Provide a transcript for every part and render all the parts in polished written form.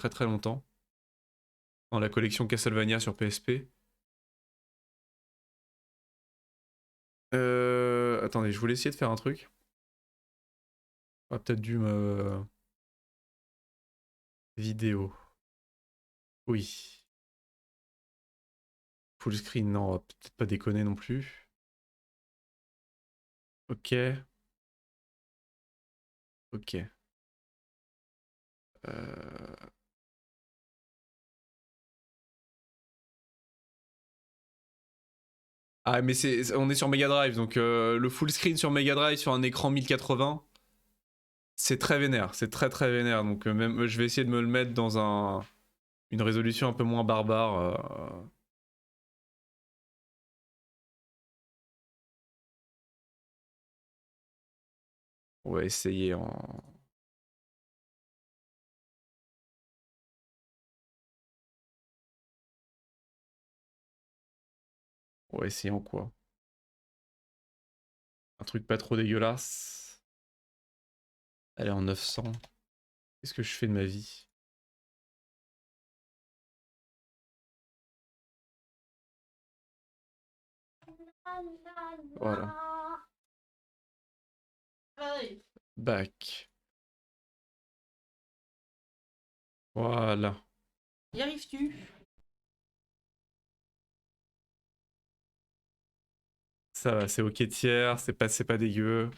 très très longtemps. Dans la collection Castlevania sur PSP. Attendez, je voulais essayer de faire un truc. J'aurais peut-être dû me... Vidéo. Oui. Full screen, non, on va peut-être pas déconner non plus. Ok. Ok. Ah mais on est sur Mega Drive, donc le full screen sur Mega Drive sur un écran 1080, c'est très vénère, c'est très très vénère. Donc même je vais essayer de me le mettre dans une résolution un peu moins barbare. On va essayer en... On va essayer en quoi? Un truc pas trop dégueulasse. Allez, en 900. Qu'est-ce que je fais de ma vie? Voilà. Back. Voilà. Y arrives-tu? Ça va, c'est ok tiers, c'est pas dégueu.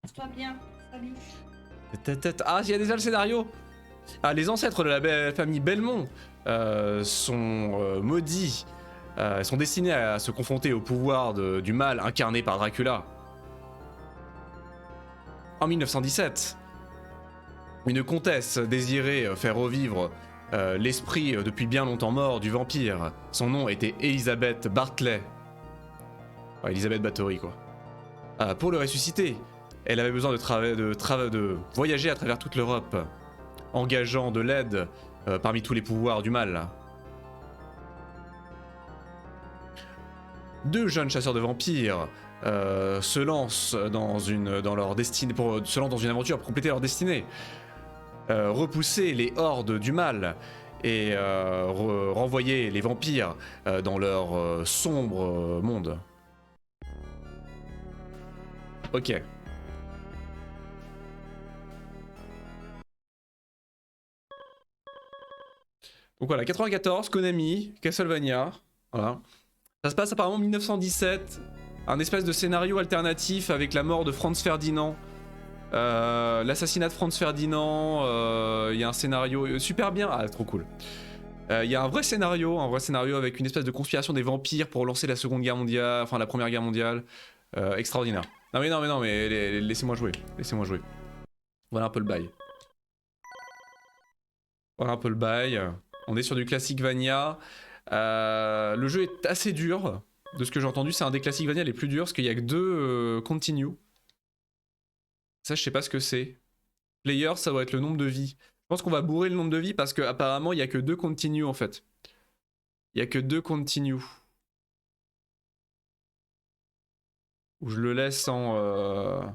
Passe-toi bien. Salut. Ah, il y a déjà le scénario. Ah, les ancêtres de la famille Belmont sont maudits, sont destinés à se confronter au pouvoir du mal incarné par Dracula. En 1917, une comtesse désirait faire revivre l'esprit depuis bien longtemps mort du vampire. Son nom était Elizabeth Bartley. Ouais, Elizabeth Bathory, quoi. Pour le ressusciter, elle avait besoin de voyager à travers toute l'Europe, engageant de l'aide parmi tous les pouvoirs du mal. Deux jeunes chasseurs de vampires se lancent dans leur destinée se lancent dans une aventure pour compléter leur destinée, repousser les hordes du mal et renvoyer les vampires dans leur sombre monde. Ok. Donc voilà, 94, Konami, Castlevania, voilà. Ça se passe apparemment en 1917, un espèce de scénario alternatif avec la mort de Franz Ferdinand, l'assassinat de Franz Ferdinand, il y a un scénario super bien, ah trop cool. Il y a un vrai scénario avec une espèce de conspiration des vampires pour lancer la Seconde Guerre mondiale, enfin la Première Guerre mondiale, extraordinaire. Non mais laissez-moi jouer, Voilà un peu le bail. Voilà un peu le bail. On est sur du classique Vania. Le jeu est assez dur. De ce que j'ai entendu, c'est un des classiques Vania les plus durs parce qu'il y a que deux continue. Ça, je sais pas ce que c'est. Player, ça doit être le nombre de vies. Je pense qu'on va bourrer le nombre de vies parce qu'apparemment, il y a que deux continue en fait. Il y a que deux continue. Ou je le laisse en...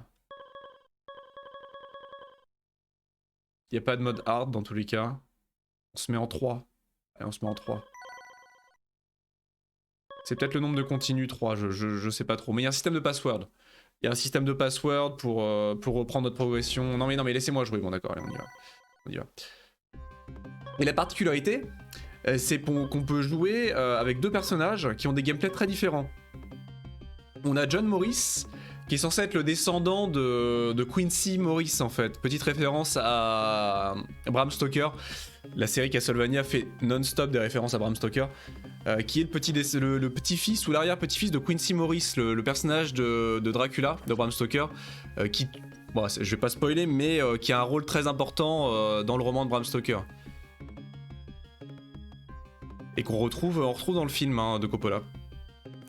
Il n'y a pas de mode hard dans tous les cas. On se met en 3. Allez, on se met en 3. C'est peut-être le nombre de continue 3, je sais pas trop. Mais il y a un système de password. Il y a un système de password pour reprendre notre progression. Non mais laissez-moi jouer. Bon d'accord, allez on y va. Et la particularité, c'est qu'on peut jouer avec deux personnages qui ont des gameplays très différents. On a John Morris, qui est censé être le descendant de Quincy Morris en fait. Petite référence à Bram Stoker. La série Castlevania fait non-stop des références à Bram Stoker. Qui est le petit-fils ou l'arrière-petit-fils de Quincy Morris, le personnage de Dracula, de Bram Stoker, qui, bon, je vais pas spoiler, mais qui a un rôle très important dans le roman de Bram Stoker. Et qu'on retrouve dans le film de Coppola.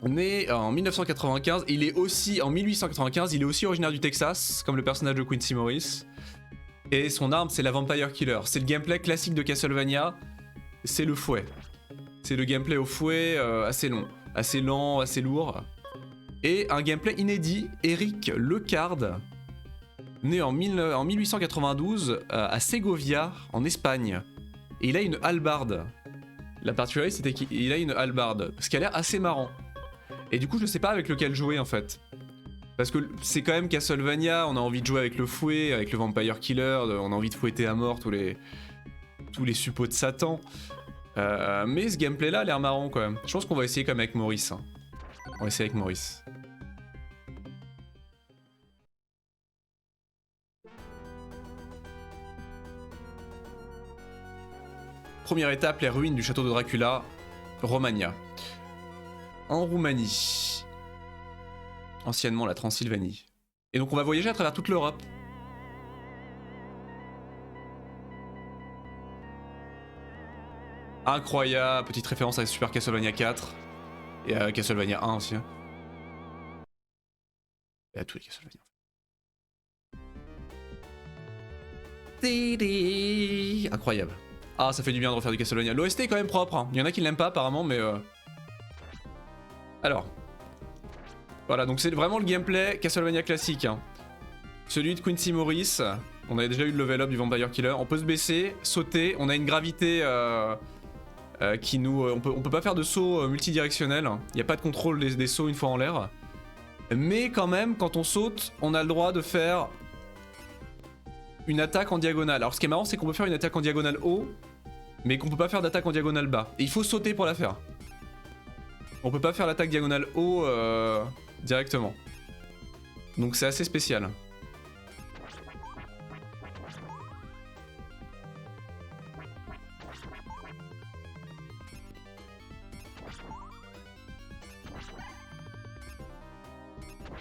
Né en 1995, il est aussi originaire du Texas, comme le personnage de Quincy Morris. Et son arme, c'est la Vampire Killer. C'est le gameplay classique de Castlevania, c'est le fouet. C'est le gameplay au fouet assez long, assez lent, assez lourd. Et un gameplay inédit, Eric Lecard, né en 1892 à Segovia, en Espagne. Et il a une hallebarde. La particularité, c'était qu'il a une hallebarde, ce qui a l'air assez marrant. Et du coup, je sais pas avec lequel jouer en fait. Parce que c'est quand même Castlevania, on a envie de jouer avec le fouet, avec le Vampire Killer, on a envie de fouetter à mort tous les suppôts de Satan. Mais ce gameplay là a l'air marrant quand même. Je pense qu'on va essayer comme avec Maurice. Hein. On va essayer avec Maurice. Première étape, les ruines du château de Dracula, Romagna. En Roumanie. Anciennement la Transylvanie. Et donc on va voyager à travers toute l'Europe. Incroyable, petite référence à Super Castlevania 4. Et à Castlevania 1 aussi. Hein. Et à tous les Castlevania. Incroyable. Ah, ça fait du bien de refaire du Castlevania. L'OST est quand même propre. Hein. Il y en a qui l'aiment pas apparemment, mais... Alors. Voilà, donc c'est vraiment le gameplay Castlevania classique. Hein. Celui de Quincy Morris. On avait déjà eu le level up du Vampire Killer. On peut se baisser, sauter. On a une gravité qui nous... on peut pas faire de saut multidirectionnel. Il n'y a pas de contrôle des sauts une fois en l'air. Mais quand même, quand on saute, on a le droit de faire... une attaque en diagonale. Alors ce qui est marrant, c'est qu'on peut faire une attaque en diagonale haut, mais qu'on peut pas faire d'attaque en diagonale bas. Et il faut sauter pour la faire. On peut pas faire l'attaque diagonale haut directement. Donc c'est assez spécial.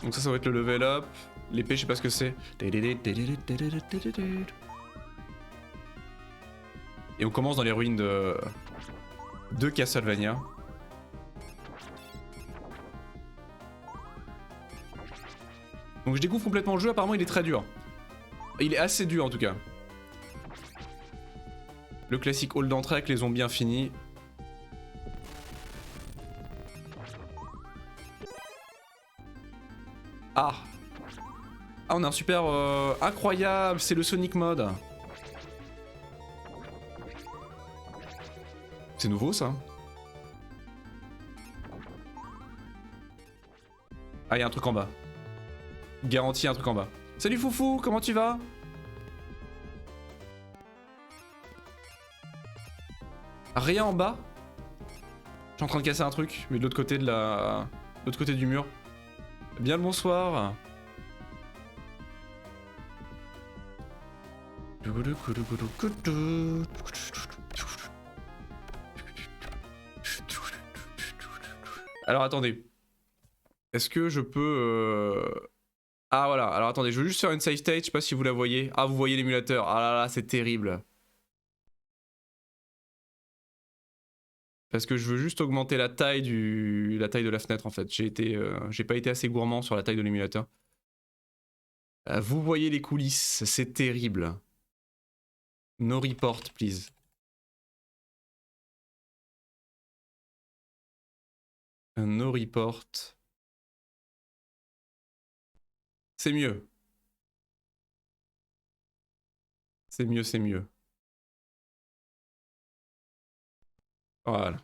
Donc ça va être le level up. L'épée, je sais pas ce que c'est. Et on commence dans les ruines de Castlevania. Donc je découvre complètement le jeu, apparemment il est très dur. Il est assez dur en tout cas. Le classique hall d'entrée avec les zombies infinis. Ah! Ah, on a un super incroyable, c'est le Sonic Mode. C'est nouveau ça. Ah, il y a un truc en bas. Garantie, un truc en bas. Salut Foufou, comment tu vas? Rien en bas? Je suis en train de casser un truc, mais de l'autre côté de la... de l'autre côté du mur. Bien le bonsoir. Alors attendez. Est-ce que je peux... Ah voilà, alors attendez, je veux juste faire une save state, je sais pas si vous la voyez. Ah, vous voyez l'émulateur. Ah là là, c'est terrible. Parce que je veux juste augmenter la taille de la fenêtre en fait. J'ai pas été assez gourmand sur la taille de l'émulateur. Vous voyez les coulisses, c'est terrible. No report, please. No report. C'est mieux. C'est mieux, c'est mieux. Voilà.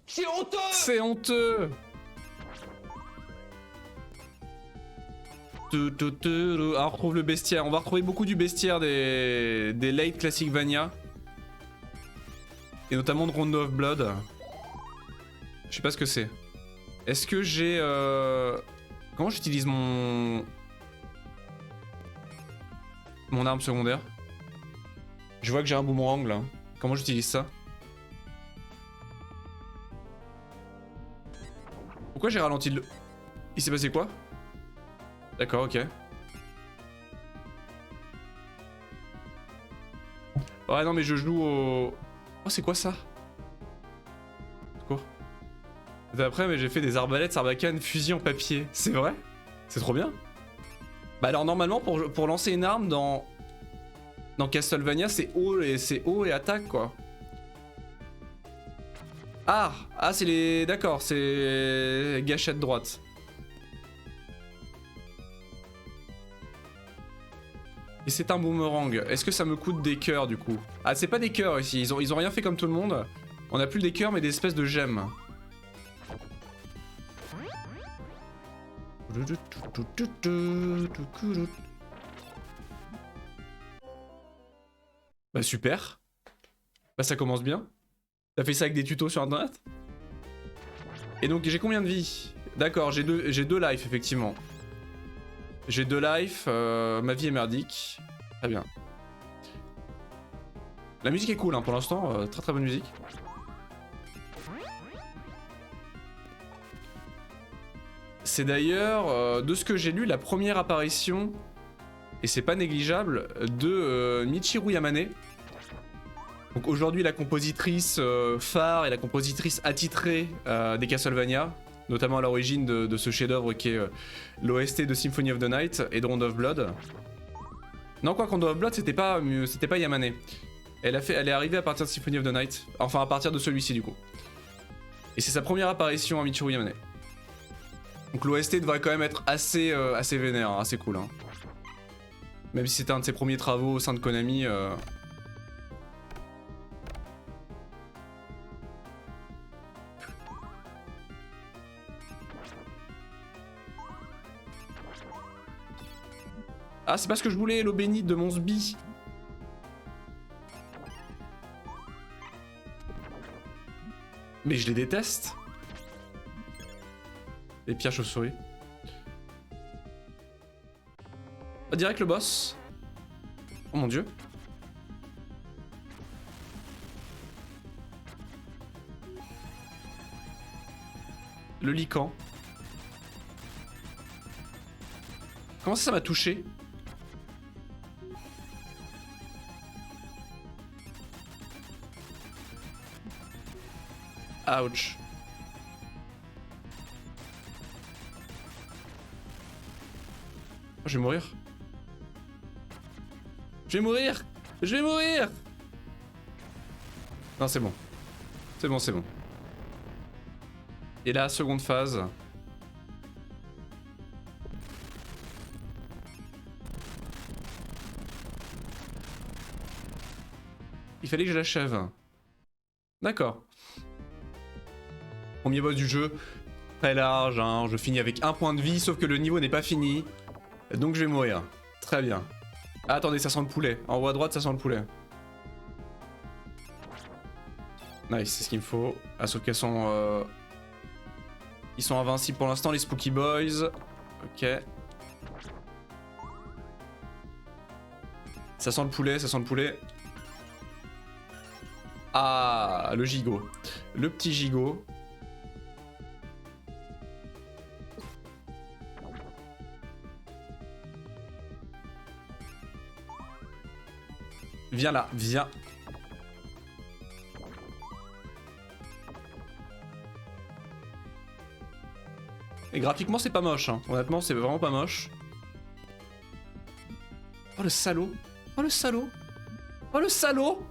C'est honteux! C'est honteux! Ah, on retrouve le bestiaire. On va retrouver beaucoup du bestiaire des late Classic Vania. Et notamment de Rondo of Blood. Je sais pas ce que c'est. Est-ce que j'ai... Comment j'utilise mon arme secondaire? Je vois que j'ai un boomerang là. Comment j'utilise ça? Pourquoi j'ai ralenti le... Il s'est passé quoi? D'accord, ok. Ouais, non, mais je joue au... Oh, c'est quoi ça? Quoi? D'après, mais j'ai fait des arbalètes, sarbacane, fusil en papier. C'est vrai? C'est trop bien. Bah alors, normalement, pour lancer une arme dans Castlevania, c'est haut et attaque, quoi. Ah, ah c'est les... D'accord, c'est gâchette droite. Et c'est un boomerang. Est-ce que ça me coûte des cœurs du coup? Ah, c'est pas des cœurs ici, ils ont rien fait comme tout le monde. On a plus des cœurs mais des espèces de gemmes. Bah super. Bah ça commence bien. T'as fait ça avec des tutos sur internet? Et donc j'ai combien de vie? D'accord, j'ai deux life effectivement. J'ai 2 life, ma vie est merdique. Très bien. La musique est cool hein, pour l'instant, très très bonne musique. C'est d'ailleurs, de ce que j'ai lu, la première apparition, et c'est pas négligeable, de Michiru Yamane. Donc aujourd'hui la compositrice phare et la compositrice attitrée des Castlevania, notamment à l'origine de ce chef-d'œuvre qui est l'OST de Symphony of the Night et de Round of Blood. Non, quoi, Round of Blood c'était pas Yamane. Elle est arrivée à partir de Symphony of the Night, enfin à partir de celui-ci du coup. Et c'est sa première apparition à Michiru Yamane. Donc l'OST devrait quand même être assez vénère, assez cool. Hein. Même si c'était un de ses premiers travaux au sein de Konami. Ah, c'est pas ce que je voulais, l'eau bénite de mon sbi. Mais je les déteste. Les pierres chauves-souris. Ah, direct le boss. Oh mon dieu. Le lican. Comment ça m'a touché? Ouch. Oh, je vais mourir. Je vais mourir. Je vais mourir. Non, c'est bon. C'est bon, c'est bon. Et la seconde phase. Il fallait que je l'achève. D'accord. Premier boss du jeu, très large, hein. Je finis avec 1 point de vie, sauf que le niveau n'est pas fini. Donc je vais mourir. Très bien. Ah, attendez, ça sent le poulet. En haut à droite, ça sent le poulet. Nice, c'est ce qu'il me faut. Ah, sauf qu'elles sont... Ils sont invincibles pour l'instant, les Spooky Boys. Ok. Ça sent le poulet, ça sent le poulet. Ah, le gigot. Le petit gigot. Viens là, viens. Et graphiquement c'est pas moche, hein. Honnêtement c'est vraiment pas moche. Oh le salaud. Oh le salaud. Oh le salaud.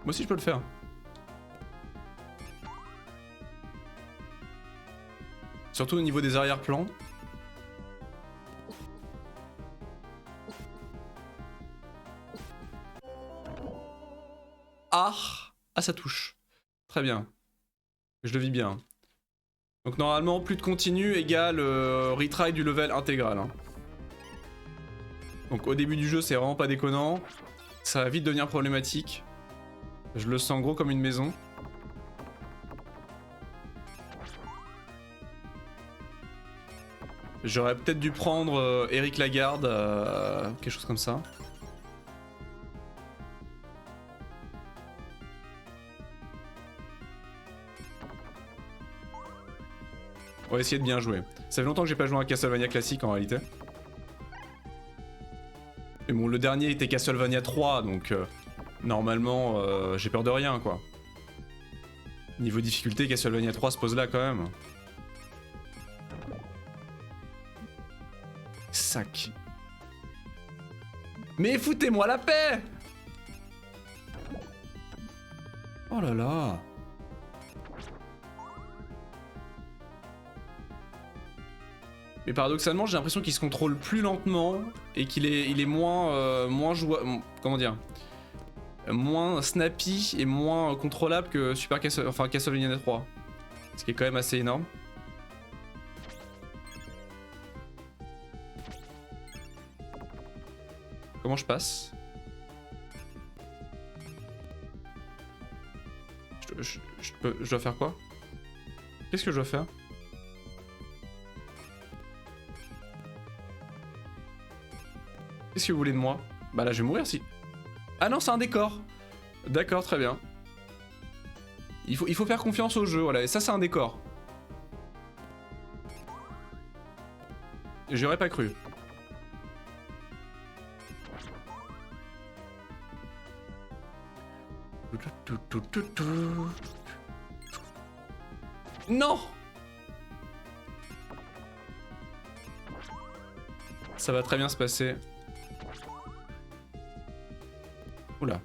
Moi aussi je peux le faire. Surtout au niveau des arrière-plans. Ah, ah ça touche. Très bien. Je le vis bien. Donc normalement plus de continu égale retry du level intégral. Hein. Donc au début du jeu c'est vraiment pas déconnant. Ça va vite devenir problématique. Je le sens gros comme une maison. J'aurais peut-être dû prendre Eric Lagarde, quelque chose comme ça. On va essayer de bien jouer. Ça fait longtemps que j'ai pas joué à un Castlevania classique en réalité. Mais bon, le dernier était Castlevania 3, donc normalement j'ai peur de rien quoi. Niveau difficulté, Castlevania 3 se pose là quand même. Sac. Mais foutez-moi la paix! Oh là là. Mais paradoxalement, j'ai l'impression qu'il se contrôle plus lentement et qu'il est, il est moins, comment dire, moins snappy et moins contrôlable que Castlevania 3. Ce qui est quand même assez énorme. Comment je passe? Je dois faire quoi? Qu'est-ce que je dois faire? Qu'est-ce que vous voulez de moi? Bah là je vais mourir si... Ah non, c'est un décor. D'accord, très bien. Il faut faire confiance au jeu, voilà. Et ça c'est un décor. J'aurais pas cru. Non! Ça va très bien se passer. Oula.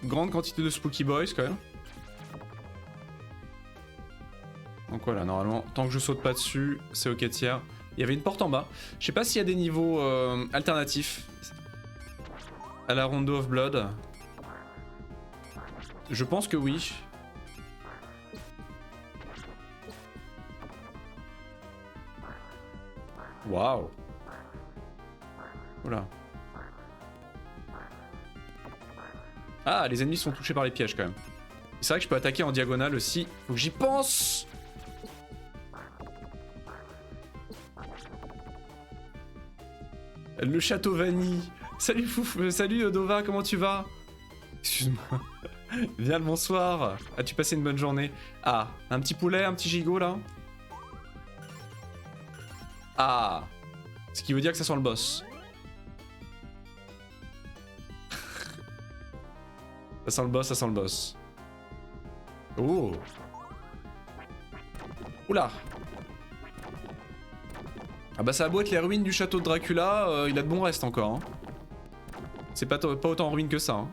Grande quantité de Spooky Boys quand même. Donc voilà, normalement, tant que je saute pas dessus, c'est ok tiers. Il y avait une porte en bas. Je sais pas s'il y a des niveaux alternatifs à la Rondo of Blood. Je pense que oui. Waouh. Oula. Ah, les ennemis sont touchés par les pièges quand même. C'est vrai que je peux attaquer en diagonale aussi. Faut que j'y pense. Le château vanille. Salut Fouf, salut Dova, comment tu vas? Excuse-moi. Viens le bonsoir. As-tu passé une bonne journée? Ah, un petit poulet, un petit gigot là? Ah. Ce qui veut dire que ça sent le boss. Ça sent le boss, ça sent le boss. Oh. Oula. Ah bah ça a beau être les ruines du château de Dracula, il a de bons restes encore. Hein. C'est pas autant en ruine que ça. Hein.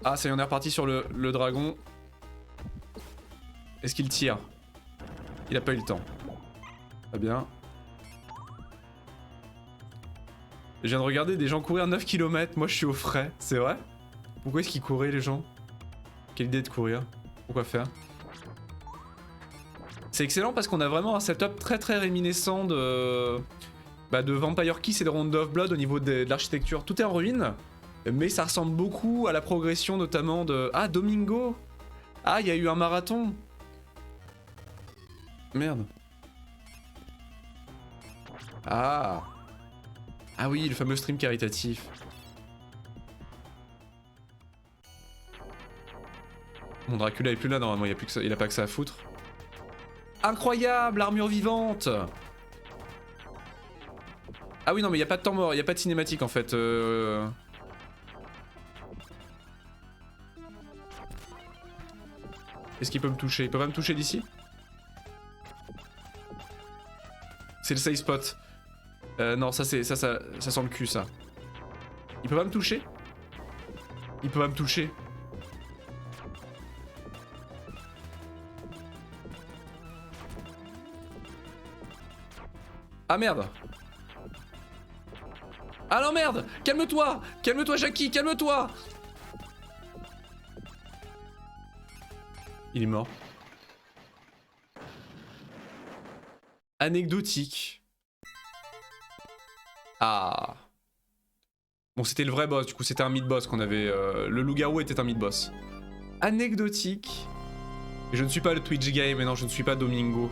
Ah, ça y est, on est reparti sur le dragon. Est-ce qu'il tire? Il a pas eu le temps. Très bien. Je viens de regarder des gens courir 9 km, moi je suis au frais, c'est vrai? Pourquoi est-ce qu'ils couraient les gens? Quelle idée de courir? Pourquoi faire? C'est excellent parce qu'on a vraiment un setup très très réminiscent de Vampire Kiss et de Round of Blood au niveau de l'architecture. Tout est en ruine, mais ça ressemble beaucoup à la progression notamment de... Ah, Domingo! Ah, il y a eu un marathon! Merde. Ah! Ah oui, le fameux stream caritatif. Mon Dracula est plus là normalement, il a pas que ça à foutre. Incroyable, armure vivante! Ah oui, non, mais il n'y a pas de temps mort, il n'y a pas de cinématique en fait. Est-ce qu'il peut me toucher? Il peut pas me toucher d'ici? C'est le safe spot. Non, ça sent le cul ça. Il peut pas me toucher? Il peut pas me toucher. Ah merde. Ah non merde. Calme-toi. Calme-toi Jackie, calme-toi. Il est mort. Anecdotique. Ah. Bon, c'était le vrai boss, du coup c'était un mid-boss qu'on avait... le loup-garou était un mid-boss. Anecdotique. Je ne suis pas le Twitch game, et non, je ne suis pas Domingo.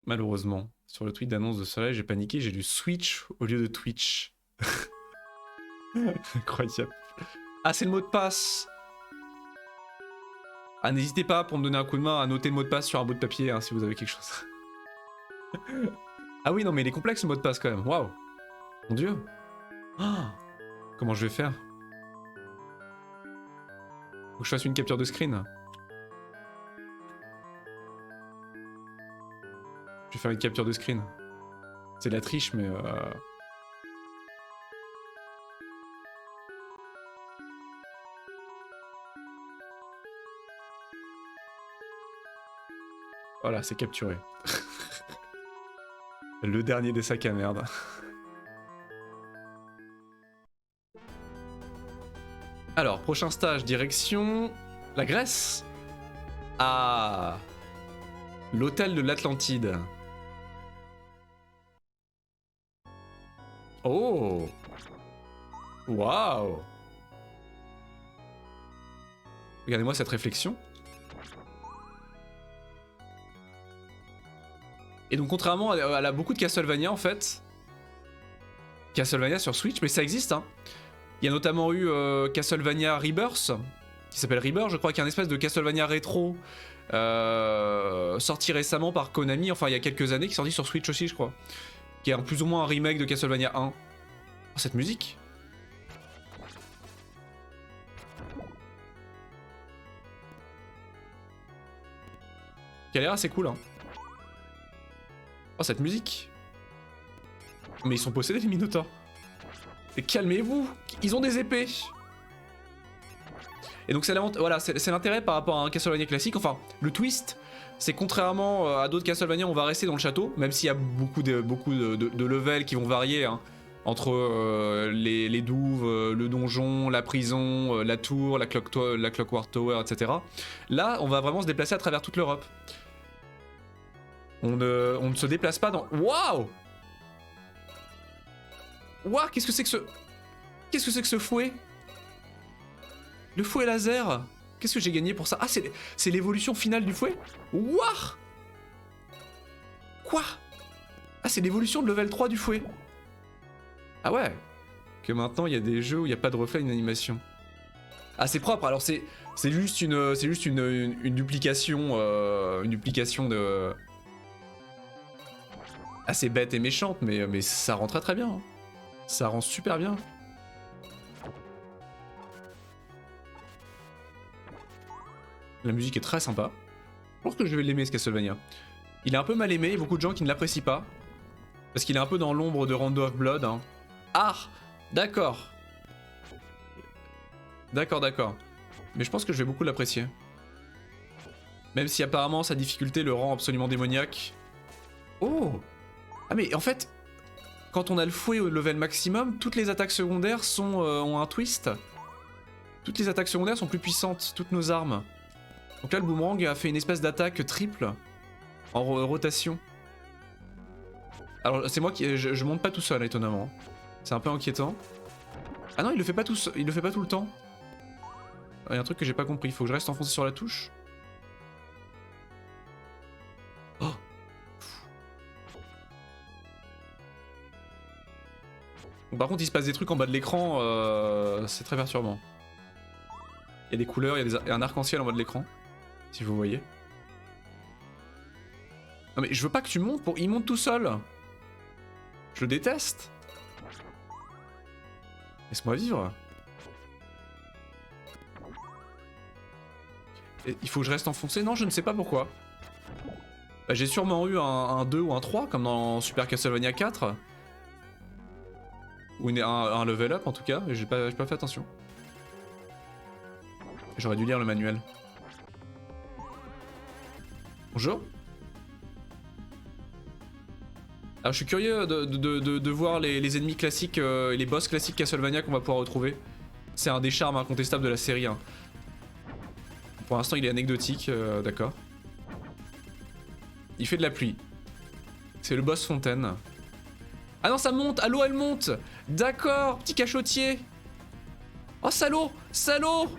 Malheureusement. Sur le tweet d'annonce de Soleil, j'ai paniqué, j'ai lu Switch au lieu de Twitch. Incroyable. Ah, c'est le mot de passe. Ah, n'hésitez pas, pour me donner un coup de main, à noter le mot de passe sur un bout de papier, hein, si vous avez quelque chose. Ah oui, non, mais il est complexe le mot de passe quand même. Waouh. Mon dieu. Oh, comment je vais faire? Faut que je fasse une capture de screen. Je vais faire une capture de screen. C'est de la triche, mais Voilà, c'est capturé. Le dernier des sacs à merde. Alors, prochain stage, direction... la Grèce. Ah, l'hôtel de l'Atlantide. Oh. Waouh. Regardez-moi cette réflexion. Et donc contrairement à beaucoup de Castlevania en fait, Castlevania sur Switch, mais ça existe hein. Il y a notamment eu Castlevania Rebirth, qui s'appelle Rebirth, je crois, qui est un espèce de Castlevania rétro sorti récemment par Konami, enfin il y a quelques années, qui est sorti sur Switch aussi je crois, qui est plus ou moins un remake de Castlevania 1. Oh, cette musique. Qui a l'air assez cool hein. Oh cette musique. Mais ils sont possédés les Minotaurs. Et calmez-vous, ils ont des épées. Et donc c'est l'intérêt par rapport à un Castlevania classique. Enfin, le twist, c'est contrairement à d'autres Castlevania, on va rester dans le château, même s'il y a beaucoup de levels qui vont varier hein, entre les douves, le donjon, la prison, la tour, la Clockwork Tower, etc. Là, on va vraiment se déplacer à travers toute l'Europe. On ne se déplace pas dans... Waouh! Waouh, qu'est-ce que c'est que ce... Qu'est-ce que c'est que ce fouet? Le fouet laser? Qu'est-ce que j'ai gagné pour ça? Ah, c'est l'évolution finale du fouet? Waouh! Quoi? Ah, c'est l'évolution de level 3 du fouet. Ah ouais. Que maintenant, il y a des jeux où il n'y a pas de reflet, une animation. Ah, c'est propre. Alors, c'est juste une duplication... une duplication de... assez bête et méchante, mais ça rend très bien. Hein. Ça rend super bien. La musique est très sympa. Je pense que je vais l'aimer ce Castlevania. Il est un peu mal aimé, il y a beaucoup de gens qui ne l'apprécient pas. Parce qu'il est un peu dans l'ombre de Rondo of Blood. Hein. Ah, d'accord. D'accord. Mais je pense que je vais beaucoup l'apprécier. Même si apparemment sa difficulté le rend absolument démoniaque. Oh! Ah mais en fait, quand on a le fouet au level maximum, toutes les attaques secondaires ont un twist. Toutes les attaques secondaires sont plus puissantes, toutes nos armes. Donc là le boomerang a fait une espèce d'attaque triple en rotation. Alors c'est moi qui... Je monte pas tout seul étonnamment. C'est un peu inquiétant. Ah non il le fait pas tout le temps. Il y a un truc que j'ai pas compris, il faut que je reste enfoncé sur la touche. Oh. Bon, par contre il se passe des trucs en bas de l'écran, c'est très perturbant. Il y a des couleurs, il y a un arc-en-ciel en bas de l'écran. Si vous voyez. Non mais je veux pas que tu montes pour... Il monte tout seul. Je le déteste. Laisse-moi vivre. Et il faut que je reste enfoncé? Non, je ne sais pas pourquoi. Bah, j'ai sûrement eu un 2 ou un 3, comme dans Super Castlevania 4. Ou un level up en tout cas, et j'ai pas fait attention. J'aurais dû lire le manuel. Bonjour. Alors je suis curieux de voir les ennemis classiques et les boss classiques Castlevania qu'on va pouvoir retrouver. C'est un des charmes incontestables de la série. Hein. Pour l'instant il est anecdotique, d'accord. Il fait de la pluie. C'est le boss fontaine. Ah non ça monte, ah l'eau elle monte. D'accord, petit cachotier. Oh salaud, salaud.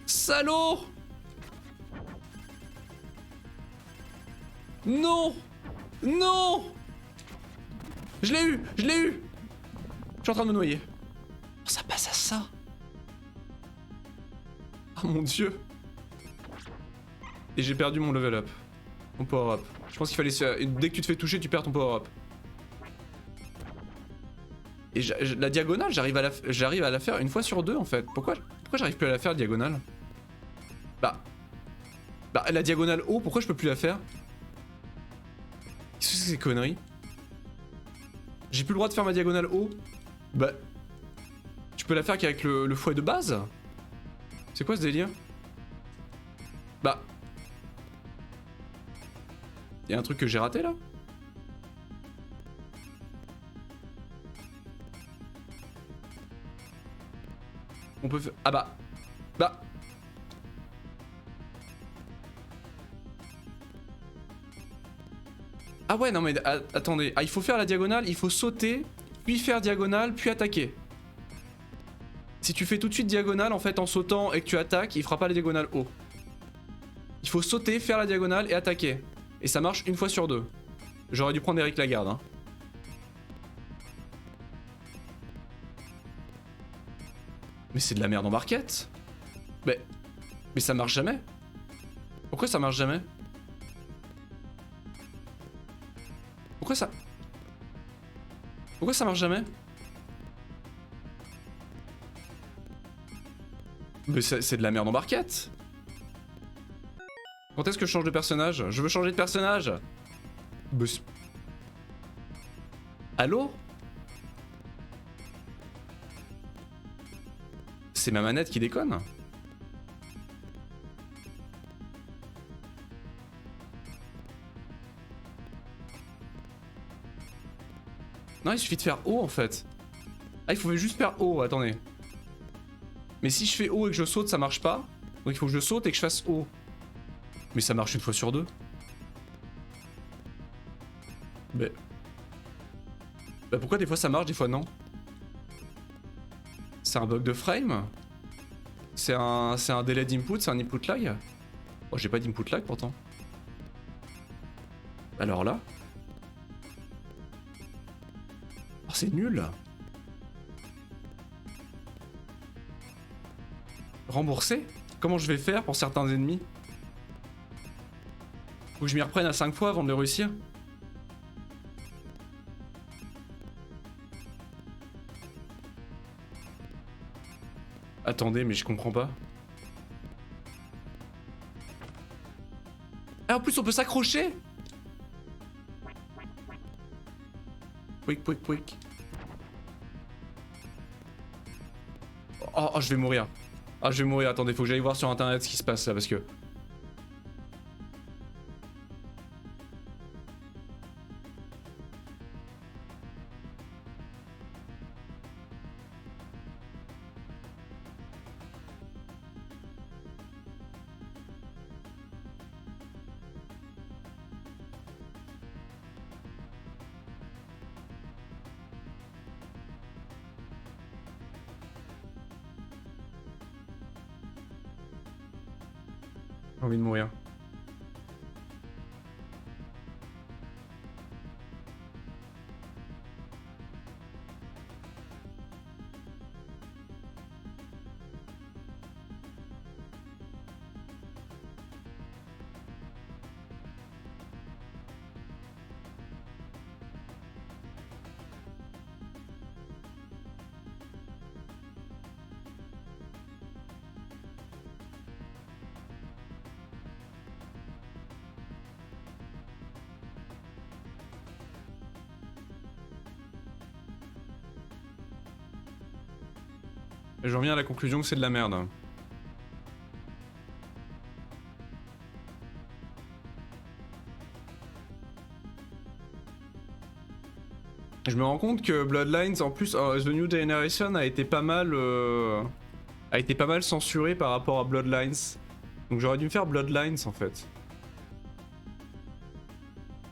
Salaud. Non. Non. Je l'ai eu, je l'ai eu. Je suis en train de me noyer. Oh, ça passe à ça. Oh mon dieu. Et j'ai perdu mon level up. Mon power up. Je pense qu'il fallait... Dès que tu te fais toucher, tu perds ton power up. Et la diagonale, j'arrive à la faire une fois sur deux en fait. Pourquoi j'arrive plus à la faire diagonale? Bah la diagonale haut, pourquoi je peux plus la faire? Qu'est-ce que c'est ces conneries? J'ai plus le droit de faire ma diagonale haut? Bah... Tu peux la faire qu'avec le fouet de base? C'est quoi ce délire? Bah... Y'a un truc que j'ai raté là? On peut faire... Ah bah... Bah... Ah ouais, non mais attendez. Ah, il faut faire la diagonale, il faut sauter, puis faire diagonale, puis attaquer. Si tu fais tout de suite diagonale, en fait, en sautant et que tu attaques, il fera pas la diagonale haut. Il faut sauter, faire la diagonale et attaquer. Et ça marche une fois sur deux. J'aurais dû prendre Eric Lagarde, hein. Mais c'est de la merde en barquette. Mais ça marche jamais. Pourquoi ça marche jamais? Pourquoi ça marche jamais? Mais c'est de la merde en barquette. Quand est-ce que je change de personnage? Je veux changer de personnage. Allô? C'est ma manette qui déconne? Non, il suffit de faire haut en fait. Ah, il faut juste faire haut, attendez. Mais si je fais haut et que je saute, ça marche pas. Donc il faut que je saute et que je fasse haut. Mais ça marche une fois sur deux. Mais... Bah pourquoi des fois ça marche, des fois non? C'est un bug de frame? C'est un délai d'input? C'est un input lag? Oh, j'ai pas d'input lag pourtant. Alors là? Oh, c'est nul! Rembourser? Comment je vais faire pour certains ennemis? Faut que je m'y reprenne à 5 fois avant de le réussir? Attendez, mais je comprends pas. Ah, en plus on peut s'accrocher! Pouic, pouic, pouic. Oh, je vais mourir. Ah, je vais mourir, attendez, faut que j'aille voir sur internet ce qui se passe là parce que... J'ai envie de mourir. Et j'en viens à la conclusion que c'est de la merde. Je me rends compte que Bloodlines, en plus, The New Generation a été pas mal censuré par rapport à Bloodlines. Donc j'aurais dû me faire Bloodlines en fait.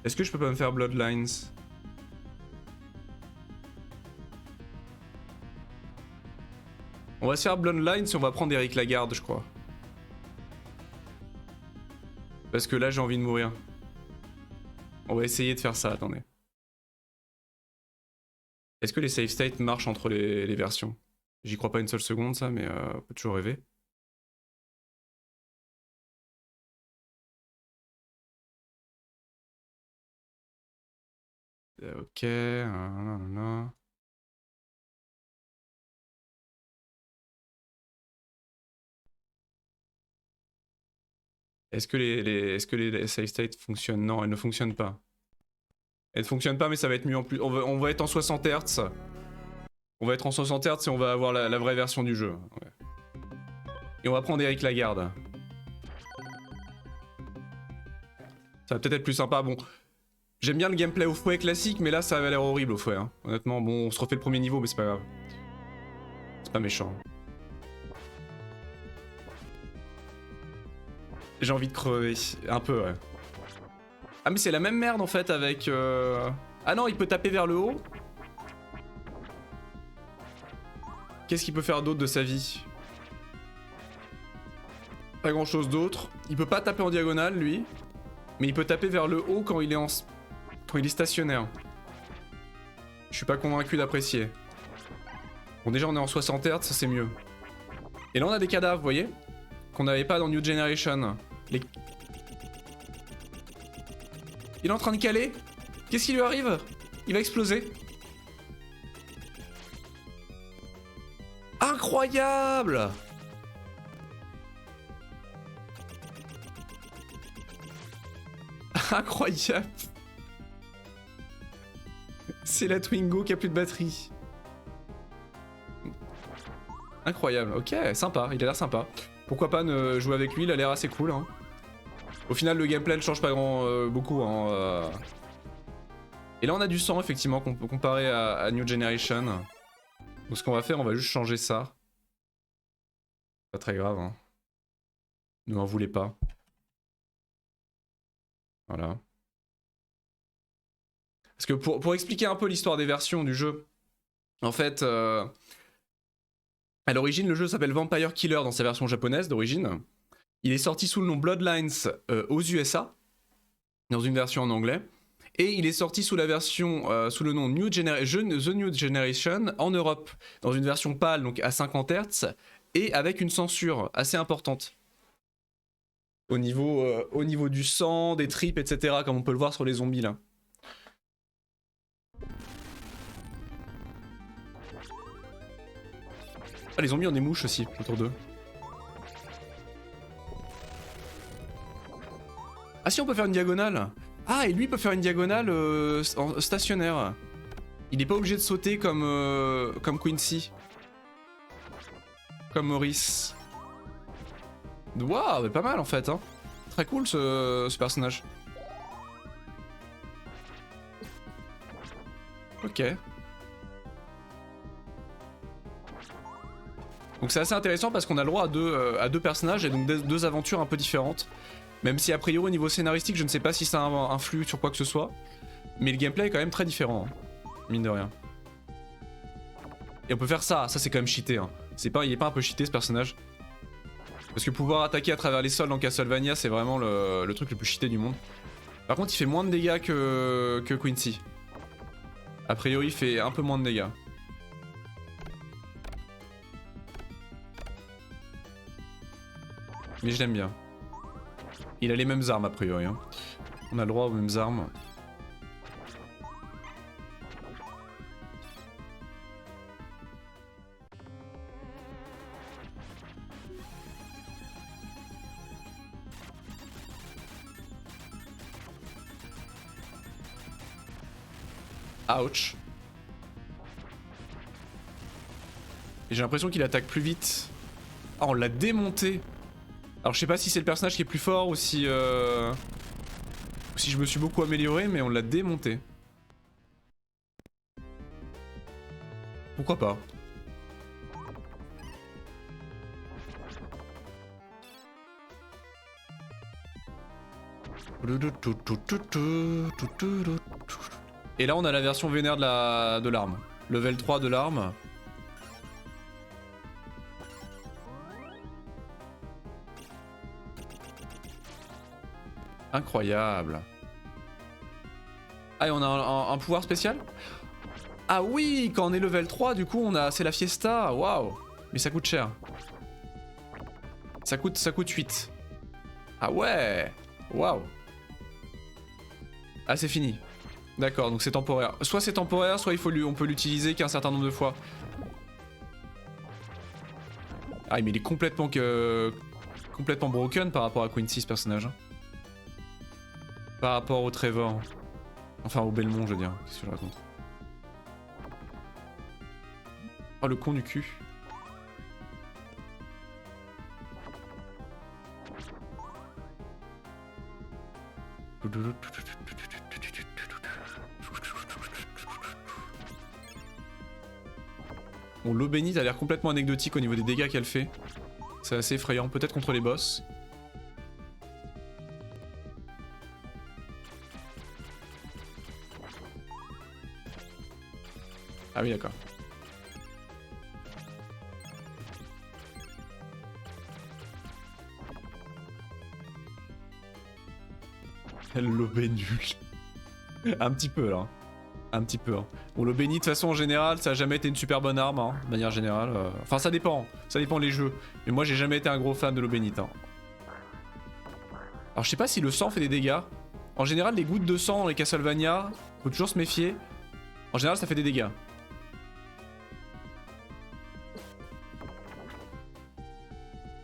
Est-ce que je peux pas me faire Bloodlines? On va se faire Bloodlines et on va prendre Eric Lagarde, je crois. Parce que là j'ai envie de mourir. On va essayer de faire ça, attendez. Est-ce que les save states marchent entre les versions? J'y crois pas une seule seconde ça, mais on peut toujours rêver. Ok, non. Est-ce que les save states fonctionnent? Non, elles ne fonctionnent pas. Elles ne fonctionnent pas, mais ça va être mieux en plus. On va être en 60 Hz. On va être en 60 Hz et on va avoir la vraie version du jeu. Ouais. Et on va prendre Eric Lagarde. Ça va peut-être être plus sympa. Bon, j'aime bien le gameplay au fouet classique, mais là, ça avait l'air horrible au fouet. Hein. Honnêtement, bon, on se refait le premier niveau, mais c'est pas grave. C'est pas méchant. J'ai envie de crever. Un peu, ouais. Ah, mais c'est la même merde, en fait, avec... Ah non, il peut taper vers le haut. Qu'est-ce qu'il peut faire d'autre de sa vie? Pas grand-chose d'autre. Il peut pas taper en diagonale, lui. Mais il peut taper vers le haut quand il est quand il est stationnaire. Je suis pas convaincu d'apprécier. Bon, déjà, on est en 60 Hz, ça c'est mieux. Et là, on a des cadavres, vous voyez? Qu'on n'avait pas dans New Generation. Il est en train de caler. Qu'est-ce qui lui arrive? Il va exploser. Incroyable! Incroyable! C'est la Twingo qui a plus de batterie. Incroyable, ok, sympa, il a l'air sympa. Pourquoi pas ne jouer avec lui, il a l'air assez cool. Hein. Au final, le gameplay ne change pas beaucoup. Hein, Et là, on a du sang, effectivement, comparé à New Generation. Donc ce qu'on va faire, on va juste changer ça. Pas très grave. Hein. Ne m'en voulez pas. Voilà. Parce que pour expliquer un peu l'histoire des versions du jeu, en fait, à l'origine, le jeu s'appelle Vampire Killer dans sa version japonaise d'origine. Il est sorti sous le nom Bloodlines aux USA, dans une version en anglais. Et il est sorti sous la version, sous le nom The New Generation en Europe, dans une version pâle, donc à 50 Hz, et avec une censure assez importante. Au niveau du sang, des tripes, etc., comme on peut le voir sur les zombies là. Ah, les zombies ont des mouches aussi autour d'eux. Ah si, on peut faire une diagonale. Ah, et lui peut faire une diagonale stationnaire. Il n'est pas obligé de sauter comme Quincy. Comme Maurice. Waouh, mais pas mal en fait. Hein. Très cool ce personnage. Ok. Donc c'est assez intéressant parce qu'on a le droit à deux personnages et donc deux aventures un peu différentes. Même si a priori au niveau scénaristique je ne sais pas si ça influe sur quoi que ce soit. Mais le gameplay est quand même très différent, hein, mine de rien. Et on peut faire ça c'est quand même cheaté. Hein. Il est pas un peu cheaté ce personnage. Parce que pouvoir attaquer à travers les sols dans Castlevania c'est vraiment le truc le plus cheaté du monde. Par contre il fait moins de dégâts que Quincy. A priori il fait un peu moins de dégâts. Mais je l'aime bien. Il a les mêmes armes a priori. Hein. On a le droit aux mêmes armes. Ouch. Et j'ai l'impression qu'il attaque plus vite. Ah, on l'a démonté. Alors je sais pas si c'est le personnage qui est plus fort ou si je me suis beaucoup amélioré, mais on l'a démonté. Pourquoi pas? Et là on a la version vénère de l'arme. Level 3 de l'arme. Incroyable. Ah et on a un pouvoir spécial? Ah oui, quand on est level 3 du coup c'est la fiesta, waouh. Mais ça coûte cher. Ça coûte 8. Ah ouais. Waouh. Ah c'est fini. D'accord, donc c'est temporaire. Soit c'est temporaire, soit on peut l'utiliser qu'un certain nombre de fois. Ah mais il est complètement broken par rapport à Quincy ce personnage. Par rapport au Trevor. Enfin au Belmont je veux dire, qu'est-ce que je raconte. Oh le con du cul. Bon, l'eau bénite a l'air complètement anecdotique au niveau des dégâts qu'elle fait. C'est assez effrayant, peut-être contre les boss. Ah oui, d'accord. L'obé nul. Un petit peu là. Un petit peu. Hein. Bon, le béni de toute façon en général, ça a jamais été une super bonne arme, hein, de manière générale. Enfin, ça dépend les jeux. Mais moi, j'ai jamais été un gros fan de l'eau bénite. Hein. Alors, je sais pas si le sang fait des dégâts. En général, les gouttes de sang dans les Castlevania, faut toujours se méfier. En général, ça fait des dégâts.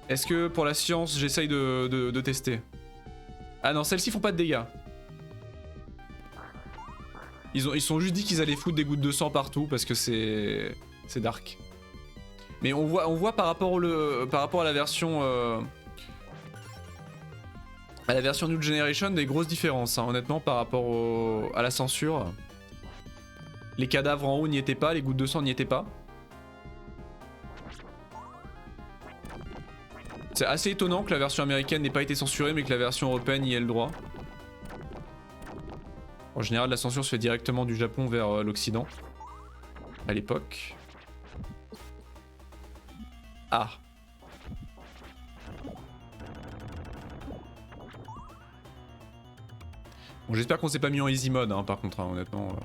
Est-ce que pour la science, j'essaye de tester? Ah non, celles-ci font pas de dégâts. Ils sont juste dit qu'ils allaient foutre des gouttes de sang partout parce que c'est dark. Mais on voit par rapport à la version New Generation des grosses différences, hein, honnêtement, par rapport à la censure. Les cadavres en haut n'y étaient pas, les gouttes de sang n'y étaient pas. C'est assez étonnant que la version américaine n'ait pas été censurée mais que la version européenne y ait le droit. En général, la censure se fait directement du Japon vers l'Occident. À l'époque. Ah. Bon, j'espère qu'on s'est pas mis en easy mode, hein, par contre, hein, honnêtement.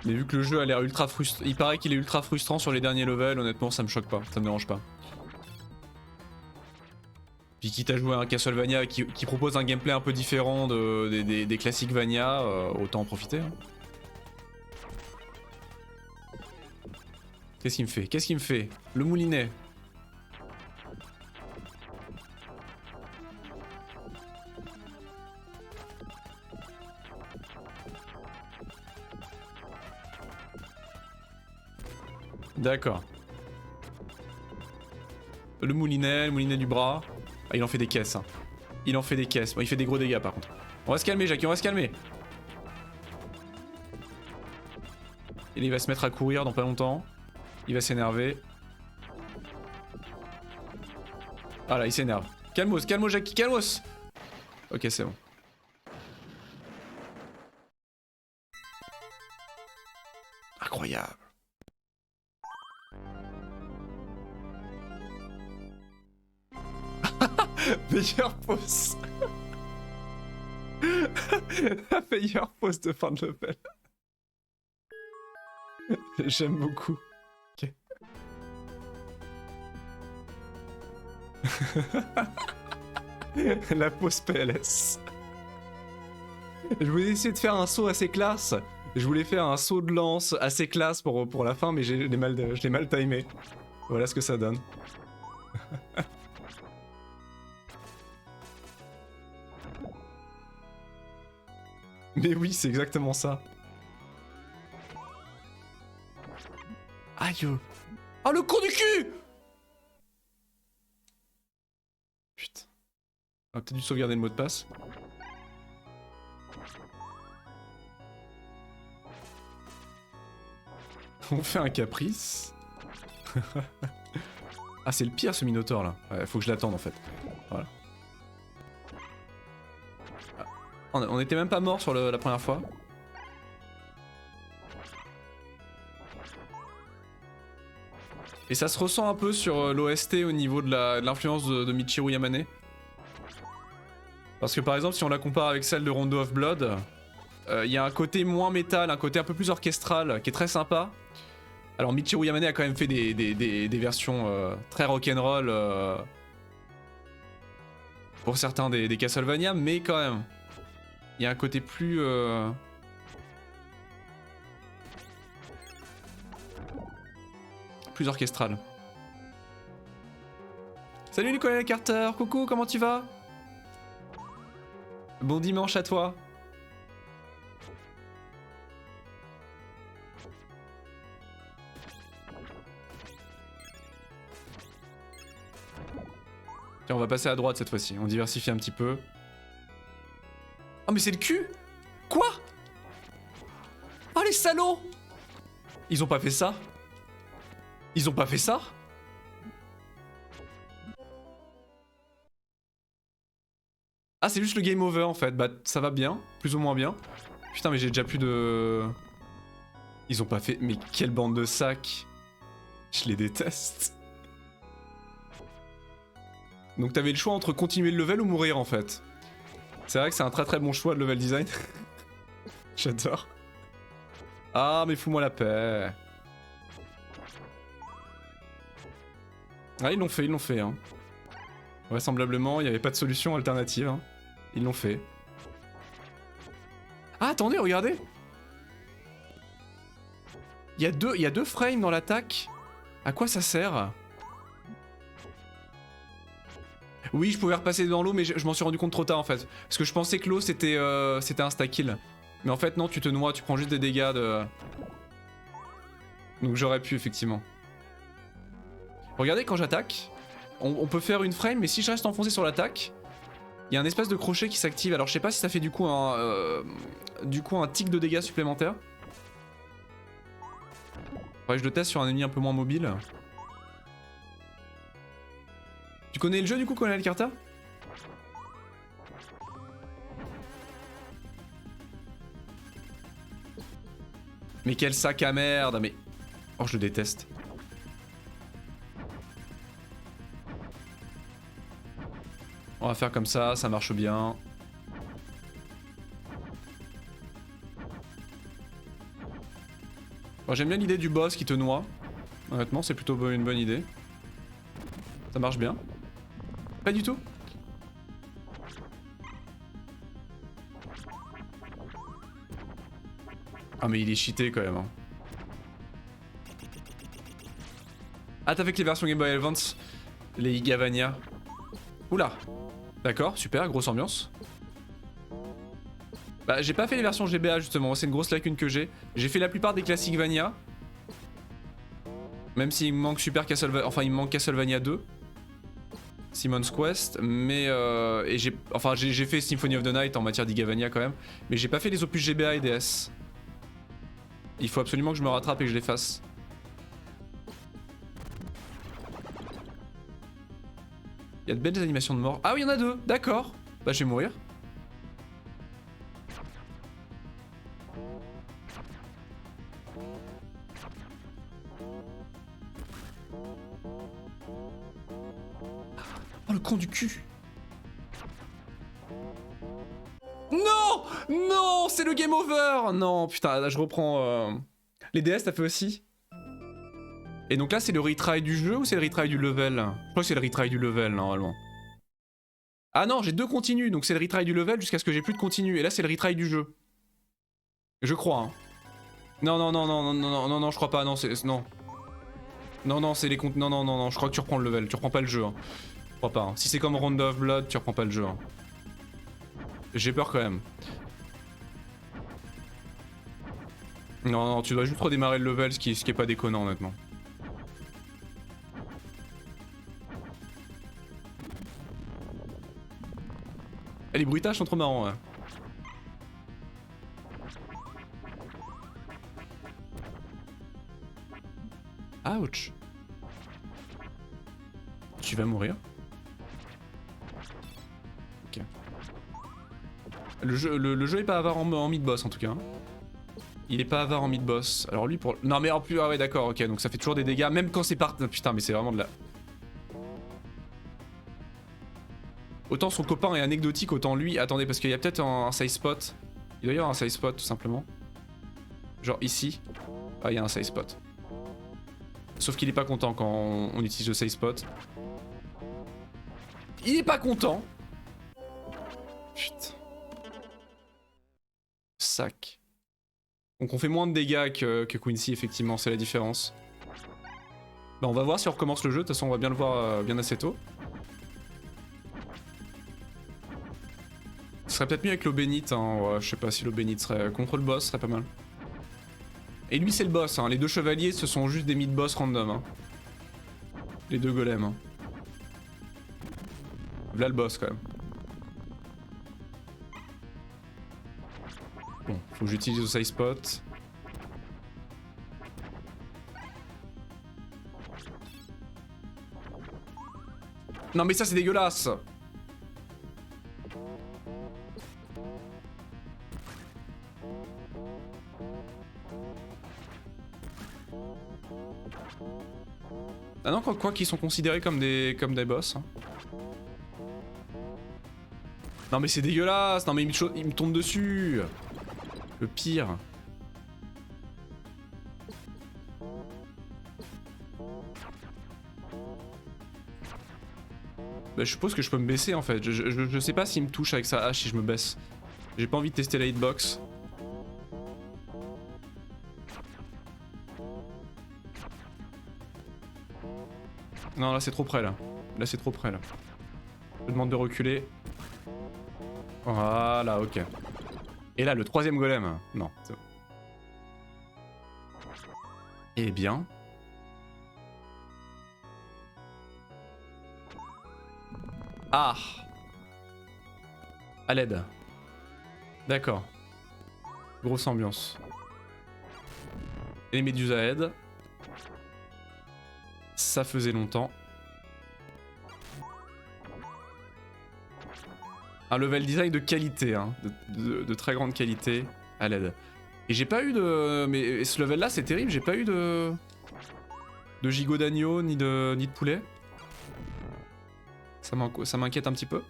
Mais vu que le jeu a l'air ultra frustrant, il paraît qu'il est ultra frustrant sur les derniers levels, honnêtement, ça me choque pas, ça me dérange pas. Puis quitte à jouer à un Castlevania qui propose un gameplay un peu différent des classiques Vania, autant en profiter. Hein. Qu'est-ce qu'il me fait? Qu'est-ce qu'il me fait? Le moulinet. D'accord. Le moulinet du bras. Ah, il en fait des caisses. Hein. Il en fait des caisses. Bon, il fait des gros dégâts par contre. On va se calmer, Jackie, on va se calmer. Et il va se mettre à courir dans pas longtemps. Il va s'énerver. Ah là, il s'énerve. Calmos, calmos, Jackie, calmos. Ok, c'est bon. Incroyable. Meilleure pause. La meilleure pause de fin de level. J'aime beaucoup. Ok. La pause PLS. Je voulais essayer de faire un saut assez classe. Je voulais faire un saut de lance assez classe pour la fin, mais je l'ai mal timé. Voilà ce que ça donne. Mais oui, c'est exactement ça. Aïe. Oh, le con du cul! Putain. On a peut-être dû sauvegarder le mot de passe. On fait un caprice. Ah, c'est le pire ce Minotaur là. Ouais, faut que je l'attende en fait. Voilà. On était même pas mort sur la première fois. Et ça se ressent un peu sur l'OST au niveau de l'influence de Michiru Yamane. Parce que par exemple, si on la compare avec celle de Rondo of Blood, il y a un côté moins métal, un côté un peu plus orchestral qui est très sympa. Alors Michiru Yamane a quand même fait des versions très rock'n'roll pour certains des Castlevania, mais quand même, il y a un côté plus... plus orchestral. Salut Nicolas Carter, coucou, comment tu vas? Bon dimanche à toi. Tiens, on va passer à droite cette fois-ci, on diversifie un petit peu. Oh mais c'est le cul. Quoi? Oh les salauds. Ils ont pas fait ça? Ils ont pas fait ça? Ah c'est juste le game over en fait, bah ça va bien, plus ou moins bien. Putain mais j'ai déjà plus de... Ils ont pas fait... Mais quelle bande de sacs. Je les déteste. Donc t'avais le choix entre continuer le level ou mourir en fait. C'est vrai que c'est un très très bon choix de level design. J'adore. Ah mais fous-moi la paix. Ah ils l'ont fait hein. Vraisemblablement il n'y avait pas de solution alternative hein. Ils l'ont fait. Ah attendez regardez. Il y a deux frames dans l'attaque. À quoi ça sert? Oui je pouvais repasser dans l'eau mais je m'en suis rendu compte trop tard en fait. Parce que je pensais que l'eau c'était insta-kill. Mais en fait non tu te noies, tu prends juste des dégâts de... Donc j'aurais pu effectivement. Regardez quand j'attaque, on peut faire une frame mais si je reste enfoncé sur l'attaque, il y a un espèce de crochet qui s'active. Alors je sais pas si ça fait du coup un tic de dégâts supplémentaire. Faudrait que je le teste sur un ennemi un peu moins mobile. Tu connais le jeu du coup, Colonel Carter? Mais quel sac à merde, mais... Oh je le déteste. On va faire comme ça marche bien. Bon, j'aime bien l'idée du boss qui te noie. Honnêtement, c'est plutôt une bonne idée. Ça marche bien. Pas du tout. Ah mais il est cheaté quand même. Hein. Ah t'as fait que les versions Game Boy Advance, les Igavania. Oula. D'accord, super, grosse ambiance. Bah j'ai pas fait les versions GBA justement, c'est une grosse lacune que j'ai. J'ai fait la plupart des classiques Vania. Même s'il me manque Super Castlevania, enfin il me manque Castlevania 2. Simon's Quest, mais et j'ai fait Symphony of the Night en matière d'Igavania quand même, mais j'ai pas fait les opus GBA et DS. Il faut absolument que je me rattrape et que je les fasse. Il y a de belles animations de mort. Ah oui, il y en a deux, d'accord. Bah je vais mourir. Oh le con du cul. Non. Non, c'est le game over. Non, putain, là je reprends... Les DS t'as fait aussi? Et donc là c'est le retry du jeu ou c'est le retry du level? Je crois que c'est le retry du level normalement. Ah non, j'ai deux continues, donc c'est le retry du level jusqu'à ce que j'ai plus de continu. Et là c'est le retry du jeu. Je crois. Hein. Non, non, non, non, non, non, non, non, je crois pas, non, c'est... Non. Non, non, c'est les comptes... Non, non, non, non, je crois que tu reprends le level, tu reprends pas le jeu. Hein. Je crois pas. Hein. Si c'est comme Round of Blood, tu reprends pas le jeu. Hein. J'ai peur quand même. Non, non, tu dois juste redémarrer le level, ce qui est pas déconnant honnêtement. Eh, les bruitages sont trop marrants, ouais. Ouch. Tu vas mourir. Ok. Le jeu est pas avare en mid-boss en tout cas. Hein. Il est pas avare en mid-boss. Alors lui pour... Non mais en plus... Ah ouais d'accord, ok. Donc ça fait toujours des dégâts, même quand c'est parti... Putain mais c'est vraiment de la... Autant son copain est anecdotique, autant lui... Attendez, parce qu'il y a peut-être un safe spot. Il doit y avoir un safe spot tout simplement. Genre ici. Ah il y a un safe spot. Sauf qu'il est pas content quand on utilise le safe spot. Il est pas content. Putain. Sac. Donc on fait moins de dégâts que Quincy, effectivement, c'est la différence. Bah on va voir si on recommence le jeu, de toute façon on va bien le voir bien assez tôt. Ce serait peut-être mieux avec l'eau bénite, hein. Ouais, je sais pas si l'eau bénite serait... Contre le boss, serait pas mal. Et lui c'est le boss, hein. Les deux chevaliers ce sont juste des mid-boss random. Hein. Les deux golems. Hein. Là le boss quand même. Bon, faut que j'utilise le side spot. Non mais ça c'est dégueulasse. Ah non, quoi qu'ils sont considérés comme des boss. Hein. Non mais c'est dégueulasse. Non mais il me tombe dessus. Le pire. Bah, je suppose que je peux me baisser en fait. Je sais pas s'il me touche avec sa hache si je me baisse. J'ai pas envie de tester la hitbox. Non, là c'est trop près là. Là c'est trop près là. Je demande de reculer. Voilà, ok. Et là le troisième golem. Non. Eh bien. Ah. À l'aide. D'accord. Grosse ambiance. Et les méduses à aide. Ça faisait longtemps. Un level design de qualité, hein, de très grande qualité à l'aide. Et j'ai pas eu de... Mais ce level là c'est terrible, j'ai pas eu de gigot d'agneau ni de poulet. Ça m'inquiète un petit peu.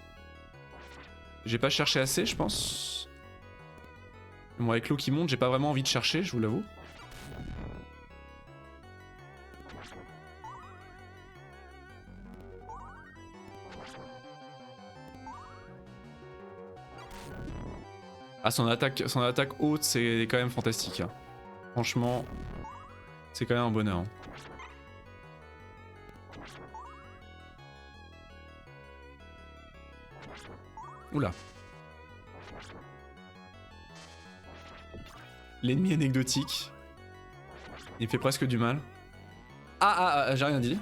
J'ai pas cherché assez je pense. Bon avec l'eau qui monte j'ai pas vraiment envie de chercher, je vous l'avoue. Ah son attaque haute c'est quand même fantastique. Hein. Franchement, c'est quand même un bonheur. Hein. Oula. L'ennemi anecdotique. Il fait presque du mal. Ah, j'ai rien dit.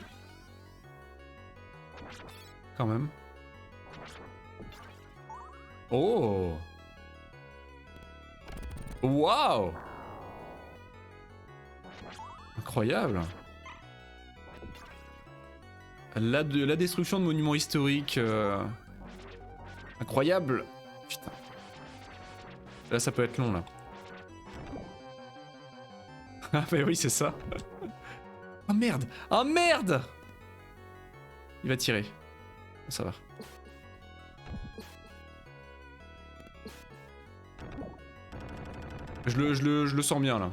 Quand même. Oh. Waouh! Incroyable! La destruction de monuments historiques. Incroyable! Putain. Là, ça peut être long, là. Ah, mais oui, c'est ça. Oh merde! Oh merde! Il va tirer. Ça va. Je le sens bien là.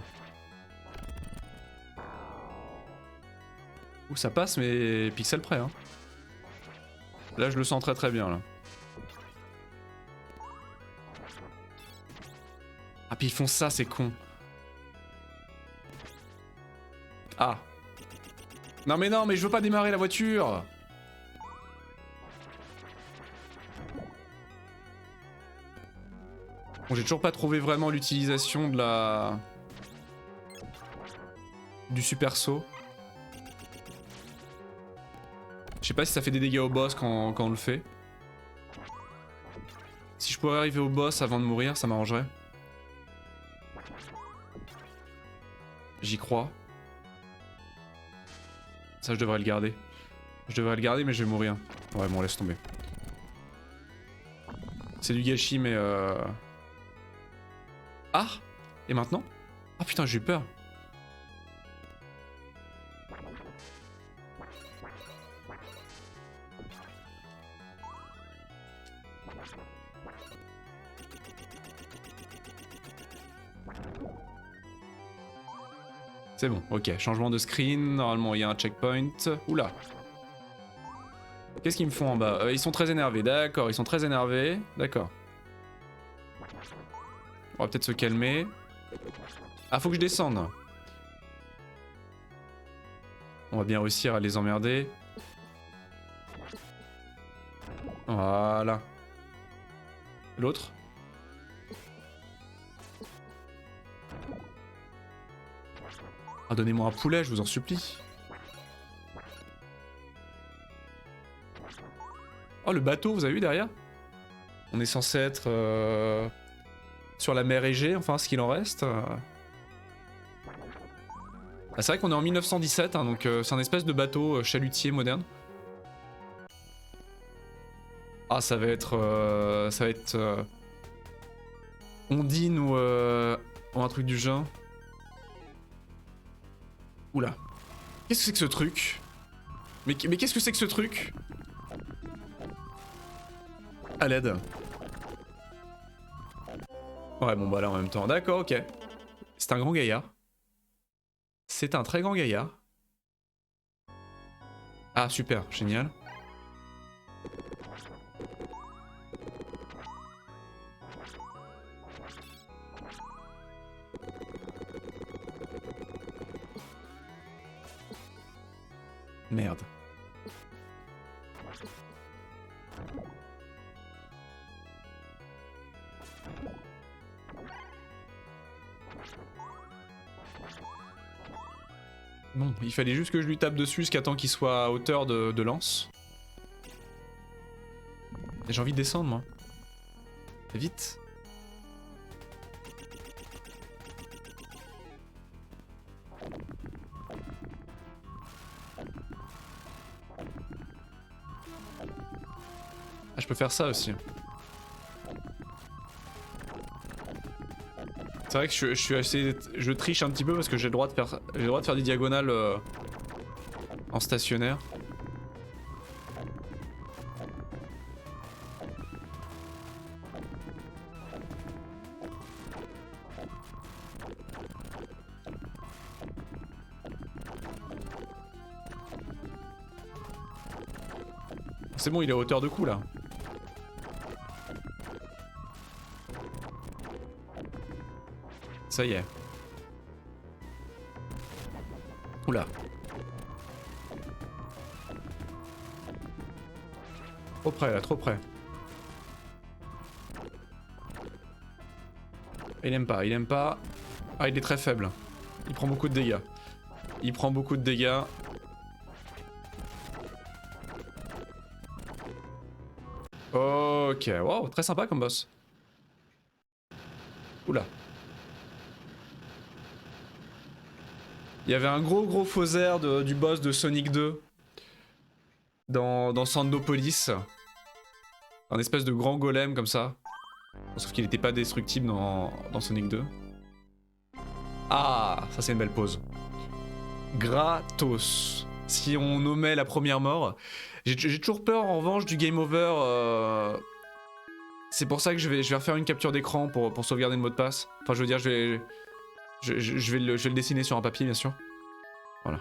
Ouh, ça passe mais pixel près hein. Là je le sens très bien là. Ah puis ils font ça, c'est con. Ah. Non mais je veux pas démarrer la voiture. Bon, j'ai toujours pas trouvé vraiment l'utilisation de la... du super saut. Je sais pas si ça fait des dégâts au boss quand on le fait. Si je pourrais arriver au boss avant de mourir, ça m'arrangerait. J'y crois. Ça, je devrais le garder. Je devrais le garder, mais je vais mourir. Ouais, bon, laisse tomber. C'est du gâchis, mais Ah! Et maintenant? Ah putain, j'ai eu peur. C'est bon, ok. Changement de screen. Normalement, il y a un checkpoint. Oula. Qu'est-ce qu'ils me font en bas? Ils sont très énervés. D'accord, ils sont très énervés. D'accord. On va peut-être se calmer. Ah, faut que je descende. On va bien réussir à les emmerder. Voilà. L'autre. Ah, donnez-moi un poulet, je vous en supplie. Oh, le bateau, vous avez vu derrière? On est censé être... sur la mer Égée, enfin ce qu'il en reste. Ah, c'est vrai qu'on est en 1917, hein, donc c'est un espèce de bateau chalutier moderne. Ah, ça va être Ondine ou un truc du genre. Oula. Qu'est-ce que c'est que ce truc? Mais qu'est-ce que c'est que ce truc? À l'aide. Ouais, bon bah là en même temps. D'accord, ok. C'est un grand gaillard. C'est un très grand gaillard. Ah super, génial. Merde. Bon, il fallait juste que je lui tape dessus jusqu'à temps qu'il soit à hauteur de lance. Et j'ai envie de descendre, moi. Vite. Ah, je peux faire ça aussi. C'est vrai que je suis assez... Je triche un petit peu parce que j'ai le droit de faire des diagonales en stationnaire. C'est bon, il est à hauteur de coup là. Ça y est. Oula. Trop près là, trop près. Il aime pas, il aime pas. Ah, il est très faible. Il prend beaucoup de dégâts. Il prend beaucoup de dégâts. Ok, wow, très sympa comme boss. Oula. Il y avait un gros faux air du boss de Sonic 2 dans Sandopolis. Un espèce de grand golem comme ça. Sauf qu'il n'était pas destructible dans Sonic 2. Ah, ça c'est une belle pause. Gratos. Si on nommait la première mort. J'ai toujours peur en revanche du game over. C'est pour ça que je vais refaire une capture d'écran pour sauvegarder le mot de passe. Enfin je veux dire je vais le dessiner sur un papier bien sûr. Voilà.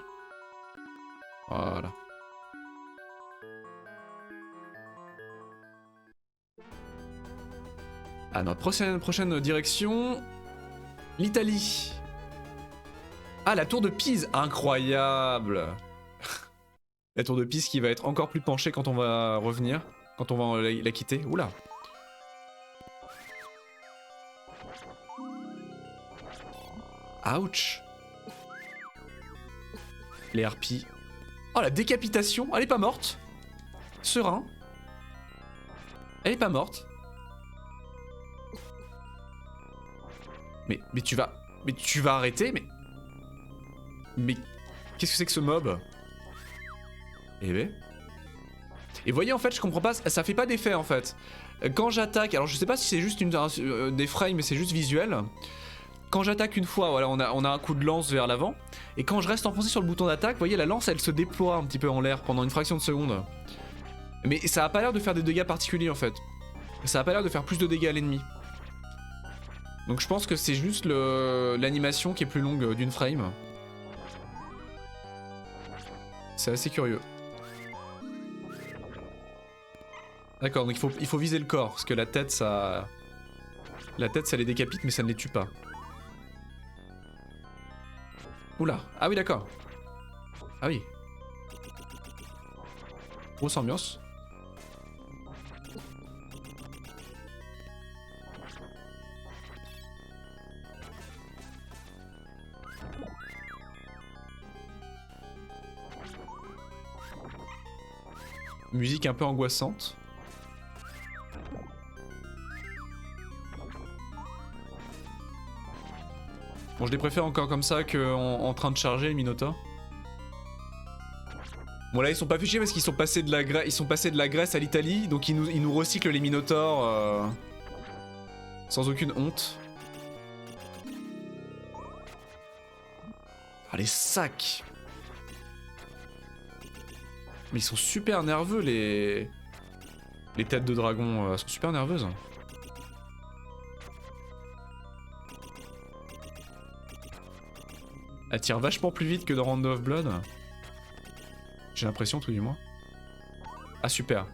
Voilà. Ah, notre prochaine direction. L'Italie. Ah, la tour de Pise. Incroyable. La tour de Pise qui va être encore plus penchée quand on va revenir. Quand on va la quitter. Oula. Ouch. Les harpies. Oh, la décapitation. Elle est pas morte. Serein. Elle est pas morte. Mais tu vas arrêter, mais qu'est-ce que c'est que ce mob? Eh ben. Et voyez, en fait, je comprends pas, ça fait pas d'effet en fait. Quand j'attaque, alors je sais pas si c'est juste des frames, mais c'est juste visuel. Quand j'attaque une fois, voilà, on a un coup de lance vers l'avant. Et quand je reste enfoncé sur le bouton d'attaque, vous voyez, la lance elle se déploie un petit peu en l'air pendant une fraction de seconde. Mais ça a pas l'air de faire des dégâts particuliers en fait. Ça a pas l'air de faire plus de dégâts à l'ennemi. Donc je pense que c'est juste l'animation qui est plus longue d'une frame. C'est assez curieux. D'accord, donc il faut viser le corps, parce que la tête ça les décapite mais ça ne les tue pas. Oula, ah oui d'accord. Ah oui. Grosse ambiance. Musique un peu angoissante. Bon, je les préfère encore comme ça qu'en train de charger, les Minotaurs. Bon, là, ils sont pas fichés parce qu'ils sont passés de la Grèce à l'Italie, donc ils nous recyclent les Minotaurs sans aucune honte. Ah, les sacs! Mais ils sont super nerveux, les têtes de dragon. Elles sont super nerveuses. Elle tire vachement plus vite que dans Round of Blood. J'ai l'impression, tout du moins. Ah, super.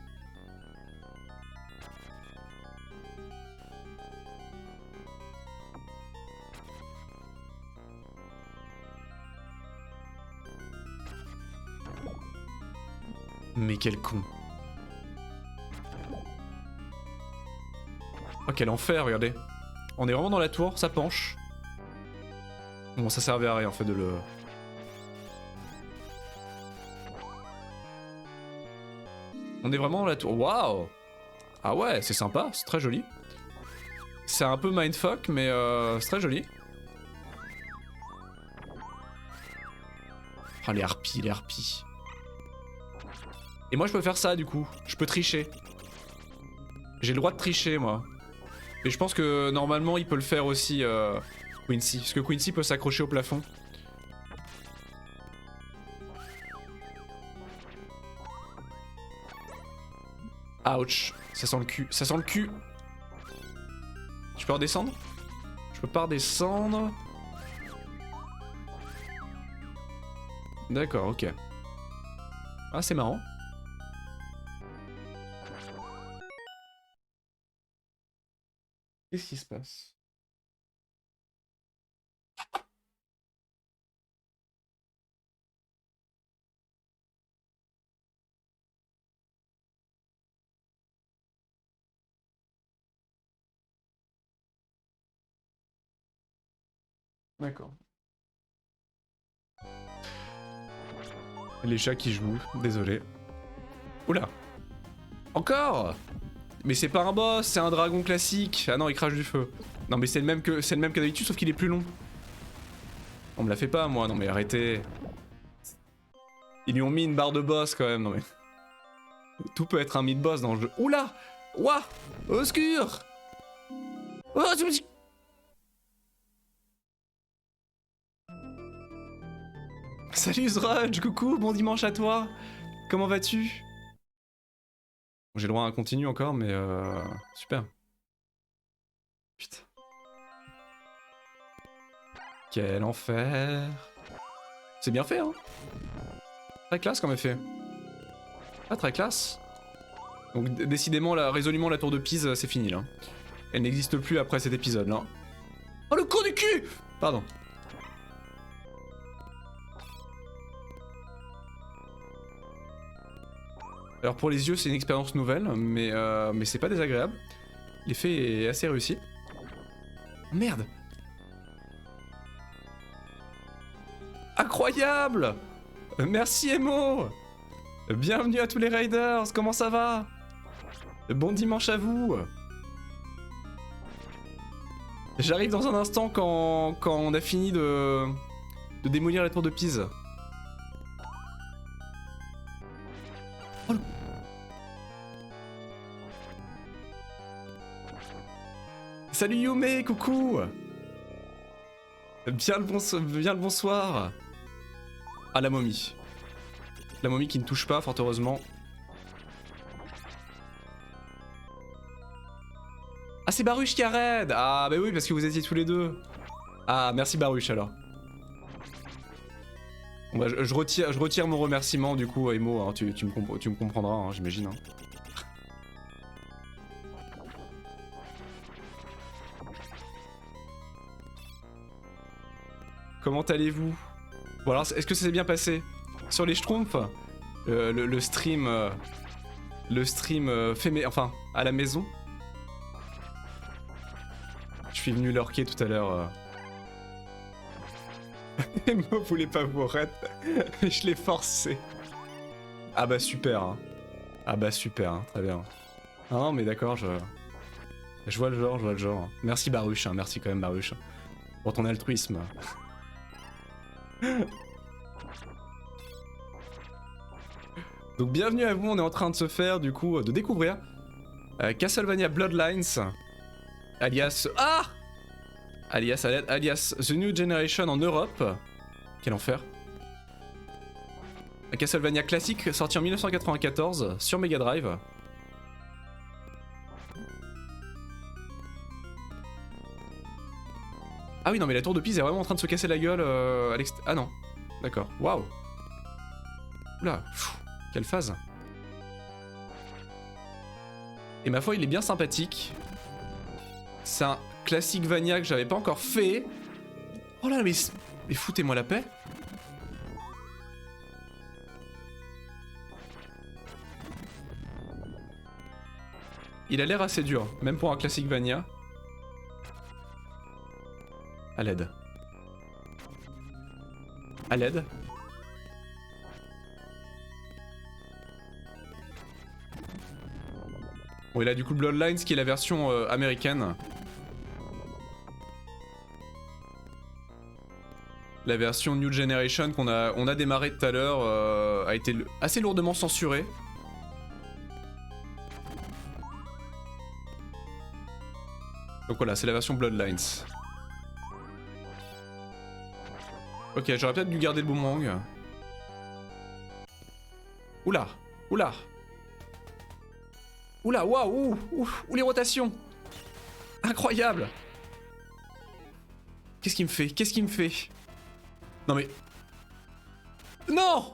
Mais quel con. Oh, quel enfer, regardez. On est vraiment dans la tour, ça penche. Bon, ça servait à rien en fait de le... On est vraiment dans la tour. Waouh! Ah ouais, c'est sympa, c'est très joli. C'est un peu mindfuck, mais c'est très joli. Ah, les harpies, les harpies. Et moi je peux faire ça du coup, je peux tricher. J'ai le droit de tricher moi. Et je pense que normalement il peut le faire aussi Quincy, parce que Quincy peut s'accrocher au plafond. Ouch, ça sent le cul, ça sent le cul. Je peux redescendre? Je peux pas redescendre. D'accord, ok. Ah, c'est marrant. Qu'est-ce qui se passe? D'accord. Les chats qui jouent, désolé. Oula! Encore! Mais c'est pas un boss, c'est un dragon classique. Ah non, il crache du feu. Non mais c'est le même que d'habitude, sauf qu'il est plus long. On me la fait pas moi, non mais arrêtez. Ils lui ont mis une barre de boss quand même, non mais... Tout peut être un mid-boss dans le jeu. Oula! Ouah! Au secours! Oh, tu me dis... Salut Zrudge, coucou, bon dimanche à toi. Comment vas-tu? J'ai le droit à un continu encore, mais super. Putain. Quel enfer. C'est bien fait, hein. Très classe comme effet. Ah, très classe. Donc décidément, résolument, la tour de Pise, c'est fini, là. Elle n'existe plus après cet épisode, là. Oh, le con du cul! Pardon. Alors pour les yeux, c'est une expérience nouvelle, mais c'est pas désagréable. L'effet est assez réussi. Merde! Incroyable! Merci Emo! Bienvenue à tous les Raiders, comment ça va? Bon dimanche à vous! J'arrive dans un instant quand on a fini de démolir la tour de Pise. Oh, salut Yume, coucou! Bien le bonsoir! Ah, la momie. La momie qui ne touche pas, fort heureusement. Ah, c'est Baruch qui a raid! Ah, bah oui, parce que vous étiez tous les deux. Ah, merci Baruch alors. Bon, bah, je retire mon remerciement du coup, Emo, hein, tu me comprendras, hein, j'imagine. Hein. Comment allez-vous? Bon alors, est-ce que ça s'est bien passé? Sur les Schtroumpfs, le stream... enfin, à la maison. Je suis venu lurker tout à l'heure. Moi, voulait pas vous raid. Je l'ai forcé. Ah bah super. Hein. Ah bah super, hein, très bien. Ah non mais d'accord, je vois le genre, Merci Baruch, hein, merci quand même Baruch. Pour ton altruisme. Donc bienvenue à vous, on est en train de se faire du coup, de découvrir Castlevania Bloodlines, alias... Ah alias The New Generation en Europe. Quel enfer. Un Castlevania classique sorti en 1994 sur Mega Drive. Ah oui non mais la tour de Pise est vraiment en train de se casser la gueule à l'extérieur. Ah non, d'accord, waouh. Oula, quelle phase. Et ma foi il est bien sympathique. C'est un classique Vania que j'avais pas encore fait. Oh là mais foutez-moi la paix. Il a l'air assez dur, même pour un classique Vania. À l'aide. À l'aide. Bon, et là du coup Bloodlines qui est la version américaine. La version New Generation qu'on a démarré tout à l'heure a été assez lourdement censurée. Donc voilà, c'est la version Bloodlines. Ok, j'aurais peut-être dû garder le boomerang. Oula, oula. Oula, waouh, ouh les rotations. Incroyable. Qu'est-ce qu'il me fait? Qu'est-ce qu'il me fait? Non mais... Non!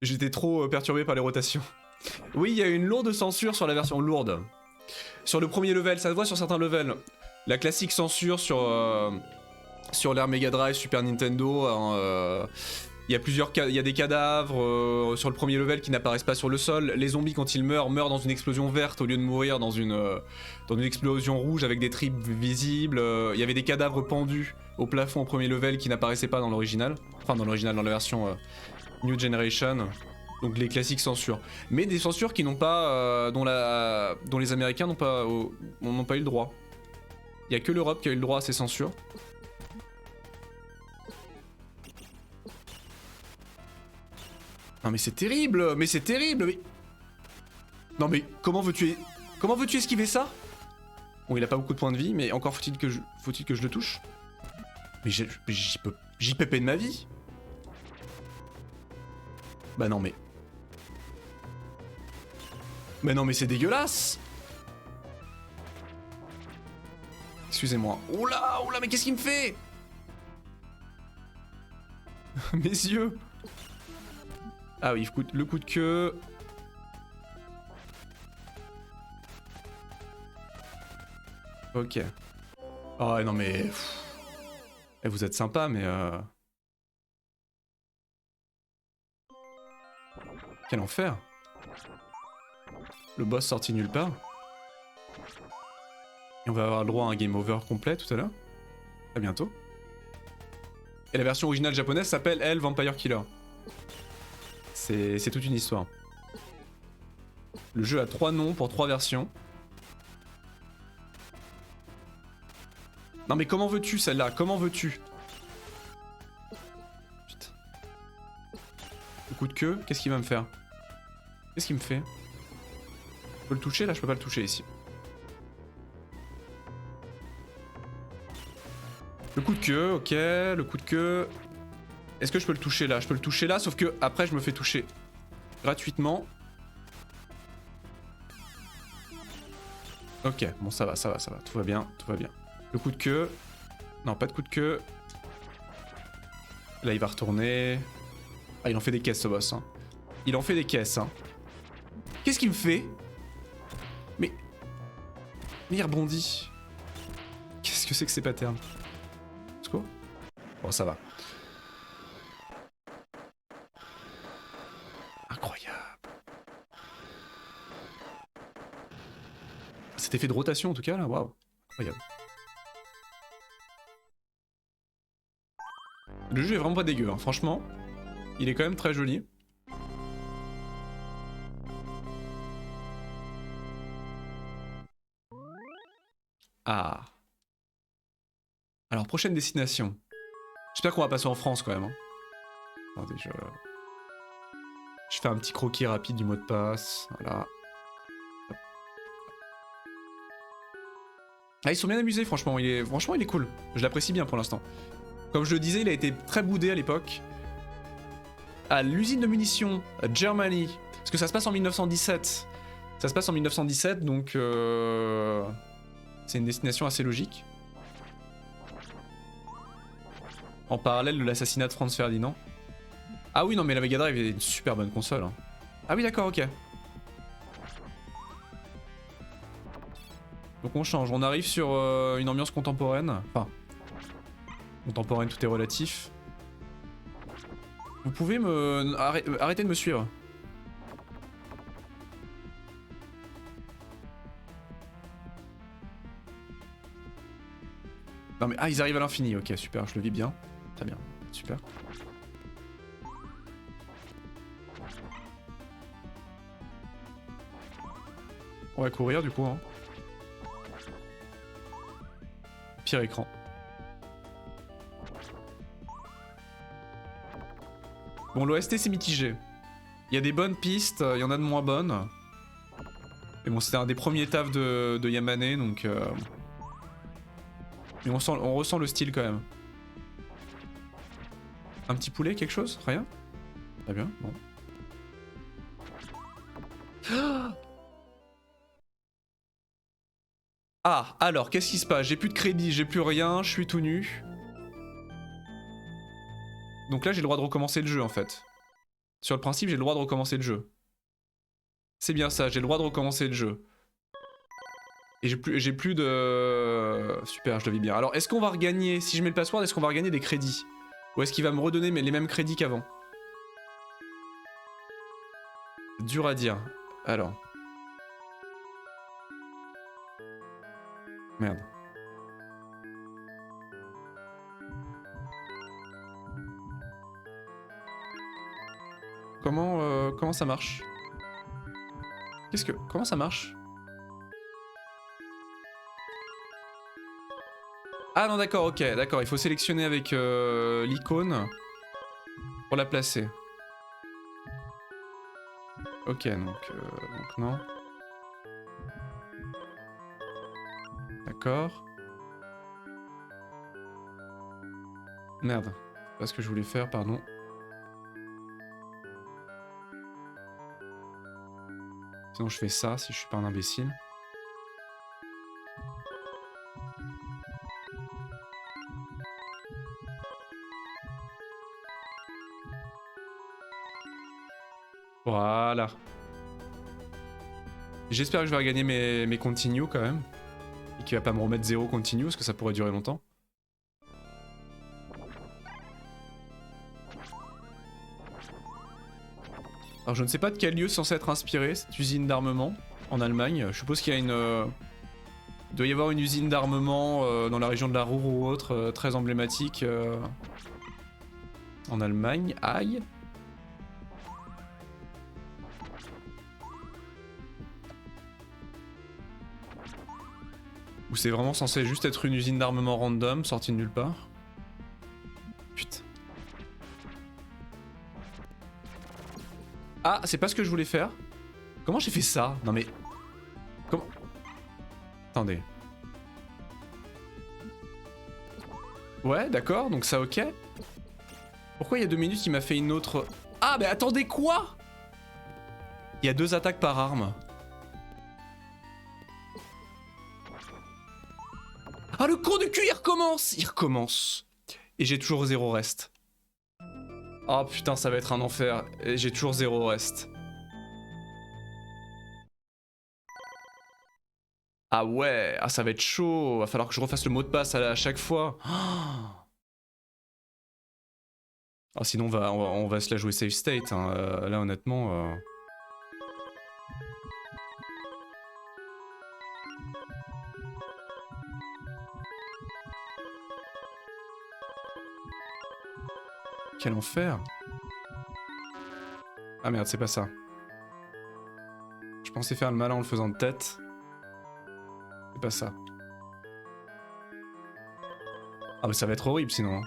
J'étais trop perturbé par les rotations. Oui, il y a une lourde censure sur la version lourde. Sur le premier level, ça se voit sur certains levels. La classique censure sur l'ère Mega Drive, Super Nintendo. Il y a des cadavres sur le premier level qui n'apparaissent pas sur le sol. Les zombies quand ils meurent dans une explosion verte au lieu de mourir dans une explosion rouge avec des tripes visibles. Il y avait des cadavres pendus au plafond au premier level qui n'apparaissaient pas dans l'original. Enfin dans l'original, dans la version New Generation. Donc les classiques censures. Mais des censures qui n'ont pas, dont les Américains n'ont pas eu le droit. Il n'y a que l'Europe qui a eu le droit à ces censures. Non mais c'est terrible, mais c'est terrible, mais... Non mais comment veux-tu esquiver ça? Bon il a pas beaucoup de points de vie, mais encore faut-il que je le touche? Mais j'y pépé de ma vie. Bah non mais... Mais non mais c'est dégueulasse. Excusez-moi. Oula, oula, mais qu'est-ce qu'il me fait? Mes yeux. Ah oui, le coup de queue. Ok. Oh non mais... Eh, vous êtes sympa mais... Quel enfer. Le boss sorti nulle part. Et on va avoir le droit à un game over complet tout à l'heure. À bientôt. Et la version originale japonaise s'appelle elle Vampire Killer. C'est toute une histoire. Le jeu a 3 noms pour 3 versions. Non mais comment veux-tu celle-là? Comment veux-tu? Putain. Le coup de queue, qu'est-ce qu'il va me faire? Qu'est-ce qu'il me fait? Je peux le toucher là? Je peux pas le toucher ici. Le coup de queue, ok, le coup de queue. Est-ce que je peux le toucher là? Je peux le toucher là, sauf que après je me fais toucher gratuitement. Ok, bon ça va, tout va bien, tout va bien. Le coup de queue. Non, pas de coup de queue. Là il va retourner. Ah il en fait des caisses ce boss. Hein. Il en fait des caisses. Hein. Qu'est-ce qu'il me fait? Mais il rebondit. Qu'est-ce que c'est que ces patterns? Quoi? Bon ça va. Incroyable. Cet effet de rotation en tout cas là, waouh. Incroyable. Le jeu est vraiment pas dégueu, hein. Franchement. Il est quand même très joli. Ah. Alors, prochaine destination. J'espère qu'on va passer en France quand même. Hein. Attendez, je fais un petit croquis rapide du mot de passe. Voilà. Ah, ils sont bien amusés, franchement. Franchement, il est cool. Je l'apprécie bien pour l'instant. Comme je le disais, il a été très boudé à l'époque. À l'usine de munitions, Germany. Parce que ça se passe en 1917. Ça se passe en 1917, donc... c'est une destination assez logique. En parallèle de l'assassinat de Franz Ferdinand. Ah oui, non, mais la Mega Drive est une super bonne console. Hein. Ah oui, d'accord, ok. Donc on change, on arrive sur une ambiance contemporaine. Enfin, contemporaine, tout est relatif. Vous pouvez me... arrêter de me suivre. Non mais... Ah, ils arrivent à l'infini, ok, super, je le vis bien. Très bien, super. On va courir du coup, hein. Pire écran. Bon, l'OST c'est mitigé. Il y a des bonnes pistes, il y en a de moins bonnes. Mais bon, c'était un des premiers tafs de Yamane, donc... Mais on ressent le style quand même. Un petit poulet, quelque chose? Rien? Très bien, bon. Ah, alors, qu'est-ce qui se passe? J'ai plus de crédit, j'ai plus rien, je suis tout nu. Donc là, j'ai le droit de recommencer le jeu, en fait. Sur le principe, j'ai le droit de recommencer le jeu. C'est bien ça, j'ai le droit de recommencer le jeu. Et j'ai plus de... Super, je le vis bien. Alors, est-ce qu'on va regagner, si je mets le password, est-ce qu'on va regagner des crédits? Ou est-ce qu'il va me redonner les mêmes crédits qu'avant? Dur à dire. Alors. Merde. Comment ça marche? Comment ça marche? Ah non, d'accord, ok, d'accord. Il faut sélectionner avec l'icône pour la placer. Ok, donc non. D'accord. Merde. C'est pas ce que je voulais faire, pardon. Sinon je fais ça si je suis pas un imbécile. Voilà. J'espère que je vais regagner mes continue quand même. Et qu'il va pas me remettre 0 continue parce que ça pourrait durer longtemps. Alors je ne sais pas de quel lieu censé être inspiré cette usine d'armement en Allemagne. Je suppose qu'il y a une... il doit y avoir une usine d'armement dans la région de la Ruhr ou autre, très emblématique en Allemagne. Aïe. Ou c'est vraiment censé juste être une usine d'armement random sortie de nulle part. Putain. Ah, c'est pas ce que je voulais faire. Comment j'ai fait ça? Non mais... Comment... Attendez. Ouais, d'accord, donc ça ok. Pourquoi il y a 2 minutes il m'a fait une autre... Ah, mais attendez, quoi? Il y a 2 attaques par arme. Ah, le con du cul, il recommence! Il recommence. Et j'ai toujours 0 reste. Oh putain, ça va être un enfer. Et j'ai toujours 0 reste. Ah ouais, ah ça va être chaud. Va falloir que je refasse le mot de passe à chaque fois. Ah sinon on va se la jouer safe state. Hein. Là honnêtement... Quel enfer. Ah merde, c'est pas ça. Je pensais faire le malin en le faisant de tête. C'est pas ça. Ah mais ça va être horrible sinon.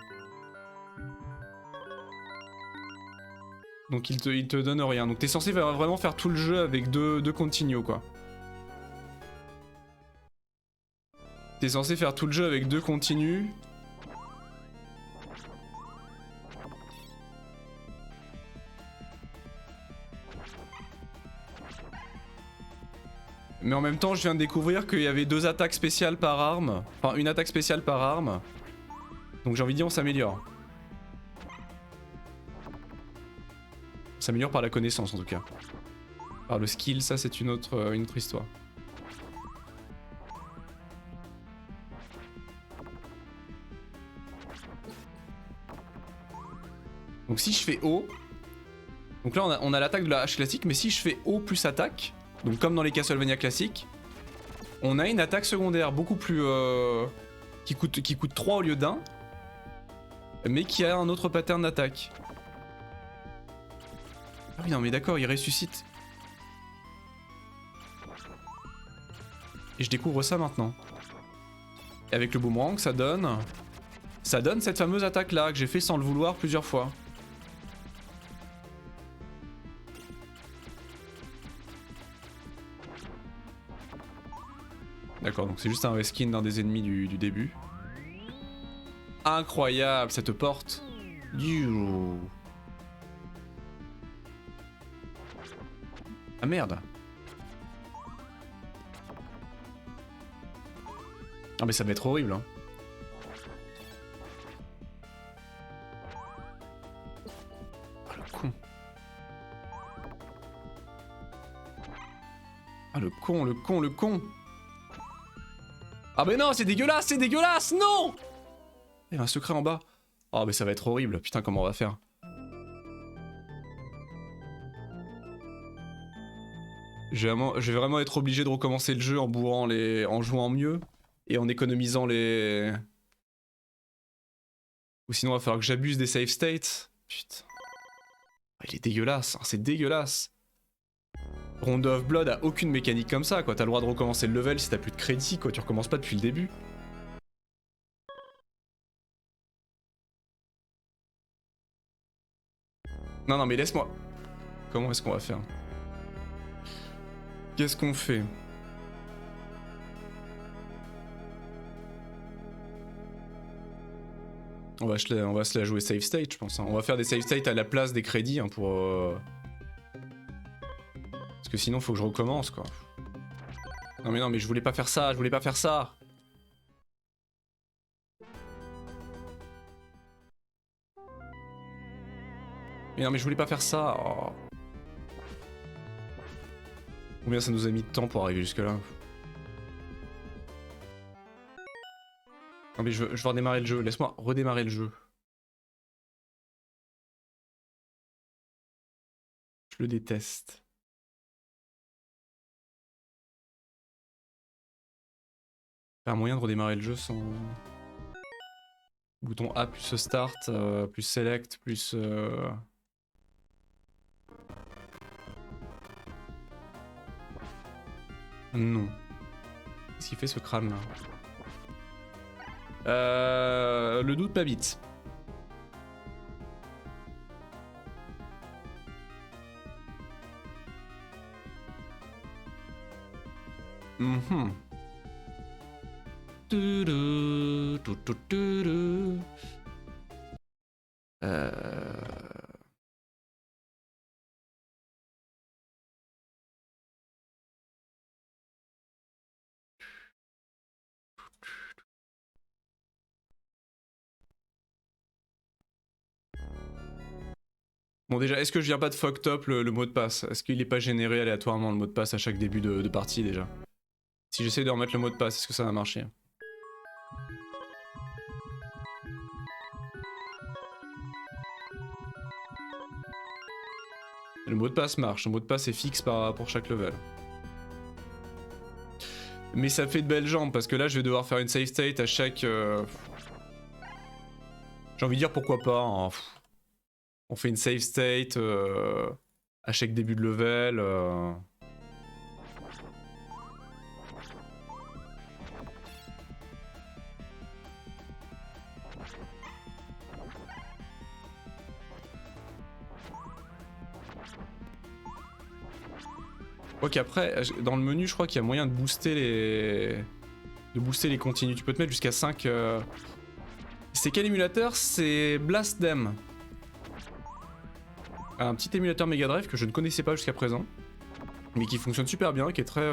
Donc il te donne rien. Donc t'es censé vraiment faire tout le jeu avec deux continues quoi. T'es censé faire tout le jeu avec 2 continues. Mais en même temps, je viens de découvrir qu'il y avait 2 attaques spéciales par arme. Enfin, une attaque spéciale par arme. Donc j'ai envie de dire, on s'améliore. On s'améliore par la connaissance en tout cas. Par le skill, ça c'est une autre histoire. Donc si je fais O, donc là on a l'attaque de la hache classique, mais si je fais O plus attaque, donc comme dans les Castlevania classiques, on a une attaque secondaire beaucoup plus... qui coûte 3 au lieu d'1, mais qui a un autre pattern d'attaque. Ah oui non mais d'accord, il ressuscite. Et je découvre ça maintenant. Et avec le boomerang, ça donne cette fameuse attaque là que j'ai fait sans le vouloir plusieurs fois. D'accord, donc c'est juste un reskin d'un des ennemis du début. Incroyable cette porte. Ah merde. Ah mais ça va être horrible hein. Ah le con. Ah le con, le con, le con. Ah mais non, c'est dégueulasse, non! Il y a un secret en bas. Oh mais ça va être horrible, putain comment on va faire? Je vais vraiment être obligé de recommencer le jeu en bourrant en jouant mieux et en économisant les... Ou sinon il va falloir que j'abuse des save states. Putain. Oh, il est dégueulasse, hein, c'est dégueulasse. Rondo of Blood a aucune mécanique comme ça quoi, t'as le droit de recommencer le level si t'as plus de crédit quoi, tu recommences pas depuis le début. Non non mais laisse-moi. Comment est-ce qu'on va faire? Qu'est-ce qu'on fait? On va se la jouer save state je pense, hein. On va faire des save states à la place des crédits hein, pour... Parce que sinon faut que je recommence quoi. Non mais je voulais pas faire ça, Mais non mais je voulais pas faire ça. Oh. Combien ça nous a mis de temps pour arriver jusque là? Non mais je veux redémarrer le jeu, laisse-moi redémarrer le jeu. Je le déteste. Pas un moyen de redémarrer le jeu sans... Bouton A plus start, plus select, plus... Non. Qu'est-ce qu'il fait ce crâne là? Le doute m'habite. Mhm. Bon déjà, est-ce que je viens pas de fucked up le mot de passe? Est-ce qu'il est pas généré aléatoirement le mot de passe à chaque début de partie déjà? Si j'essaie de remettre le mot de passe, est-ce que ça va marcher? Le mot de passe marche, le mot de passe est fixe pour chaque level. Mais ça fait de belles jambes parce que là je vais devoir faire une save state à chaque... J'ai envie de dire pourquoi pas, hein. On fait une save state à chaque début de level. Quoi qu'après, dans le menu, je crois qu'il y a moyen de booster les continues. Tu peux te mettre jusqu'à 5. C'est quel émulateur? C'est Blast Dem. Un petit émulateur Mega Drive que je ne connaissais pas jusqu'à présent. Mais qui fonctionne super bien, qui est très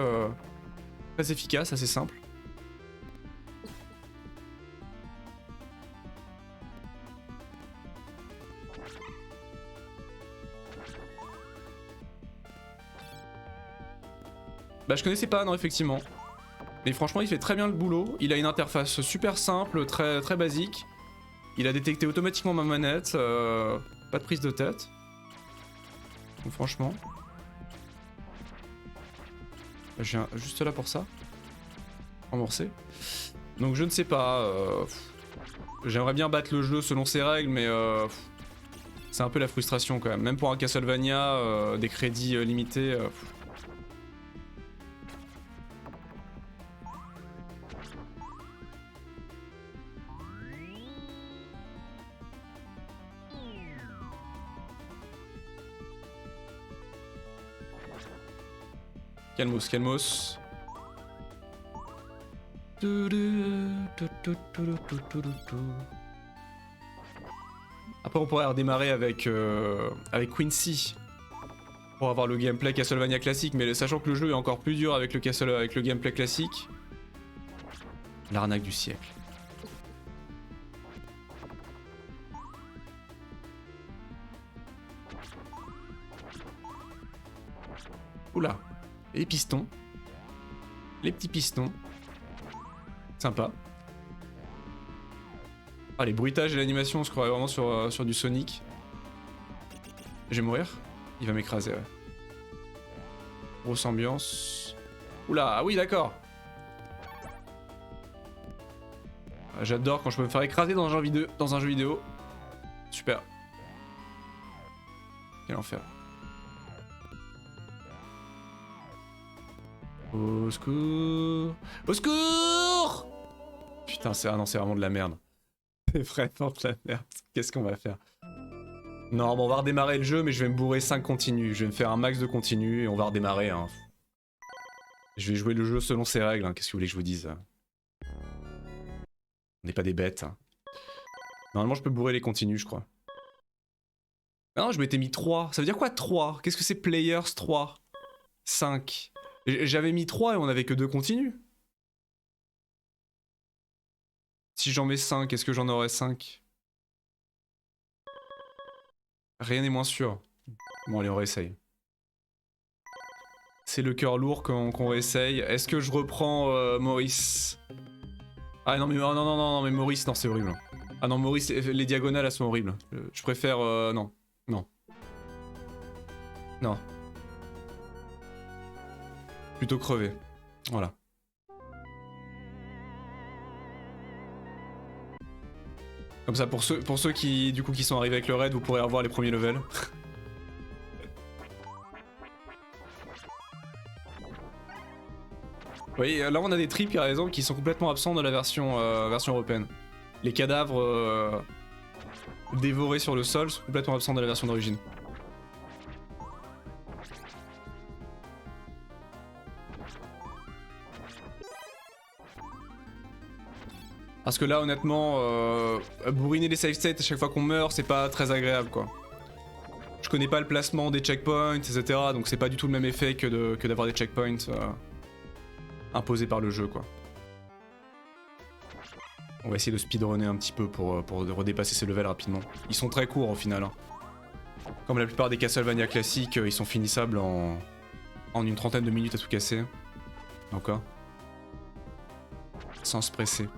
efficace, assez simple. Bah je connaissais pas, non, effectivement. Mais franchement, il fait très bien le boulot. Il a une interface super simple, très basique. Il a détecté automatiquement ma manette. Pas de prise de tête. Donc franchement... Je viens juste là pour ça. Remboursé. Donc je ne sais pas. J'aimerais bien battre le jeu selon ses règles, mais c'est un peu la frustration quand même. Même pour un Castlevania, des crédits limités. Calmos, calmos. Après on pourrait redémarrer avec Quincy pour avoir le gameplay Castlevania classique, mais sachant que le jeu est encore plus dur avec le gameplay classique. L'arnaque du siècle. Oula. Les pistons. Les petits pistons. Sympa. Ah, les bruitages et l'animation, on se croirait vraiment sur du Sonic. Je vais mourir. Il va m'écraser, ouais. Grosse ambiance. Oula, ah oui, d'accord. Ah, j'adore quand je peux me faire écraser dans un jeu vidéo. Super. Quel enfer. Au secours! Au secours! Putain, c'est vraiment de la merde. C'est vraiment de la merde. Qu'est-ce qu'on va faire? Non, bon, on va redémarrer le jeu, mais je vais me bourrer 5 continues. Je vais me faire un max de continues et on va redémarrer. Hein. Je vais jouer le jeu selon ses règles. Hein. Qu'est-ce que vous voulez que je vous dise? On n'est pas des bêtes. Hein. Normalement, je peux bourrer les continues, je crois. Ah non, je m'étais mis 3. Ça veut dire quoi 3? Qu'est-ce que c'est Players 3? 5. J'avais mis 3 et on avait que 2 continues. Si j'en mets 5, est-ce que j'en aurais 5? Rien n'est moins sûr. Bon allez, on réessaye. C'est le cœur lourd qu'on réessaye. Est-ce que je reprends Maurice? Ah non mais non mais Maurice, non c'est horrible. Ah non Maurice, les diagonales elles sont horribles. Je préfère non. Non. Non. Plutôt crever. Voilà. Comme ça, pour ceux qui, du coup, qui sont arrivés avec le raid, vous pourrez avoir les premiers levels. Oui, là on a des tripes, par exemple, qui sont complètement absents de la version européenne. Les cadavres dévorés sur le sol sont complètement absents de la version d'origine. Parce que là, honnêtement, bourriner les save states à chaque fois qu'on meurt, c'est pas très agréable, quoi. Je connais pas le placement des checkpoints, etc. Donc c'est pas du tout le même effet que d'avoir des checkpoints imposés par le jeu, quoi. On va essayer de speedrunner un petit peu pour redépasser ces levels rapidement. Ils sont très courts au final. Hein. Comme la plupart des Castlevania classiques, ils sont finissables en une trentaine de minutes à tout casser. Encore. Sans se presser.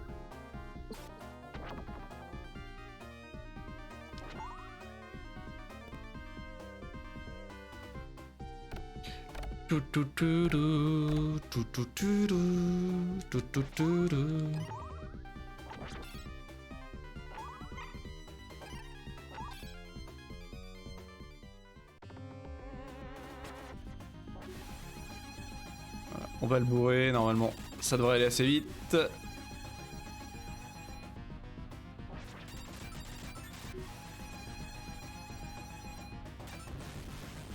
Voilà, on va le bourrer normalement, ça devrait aller assez vite.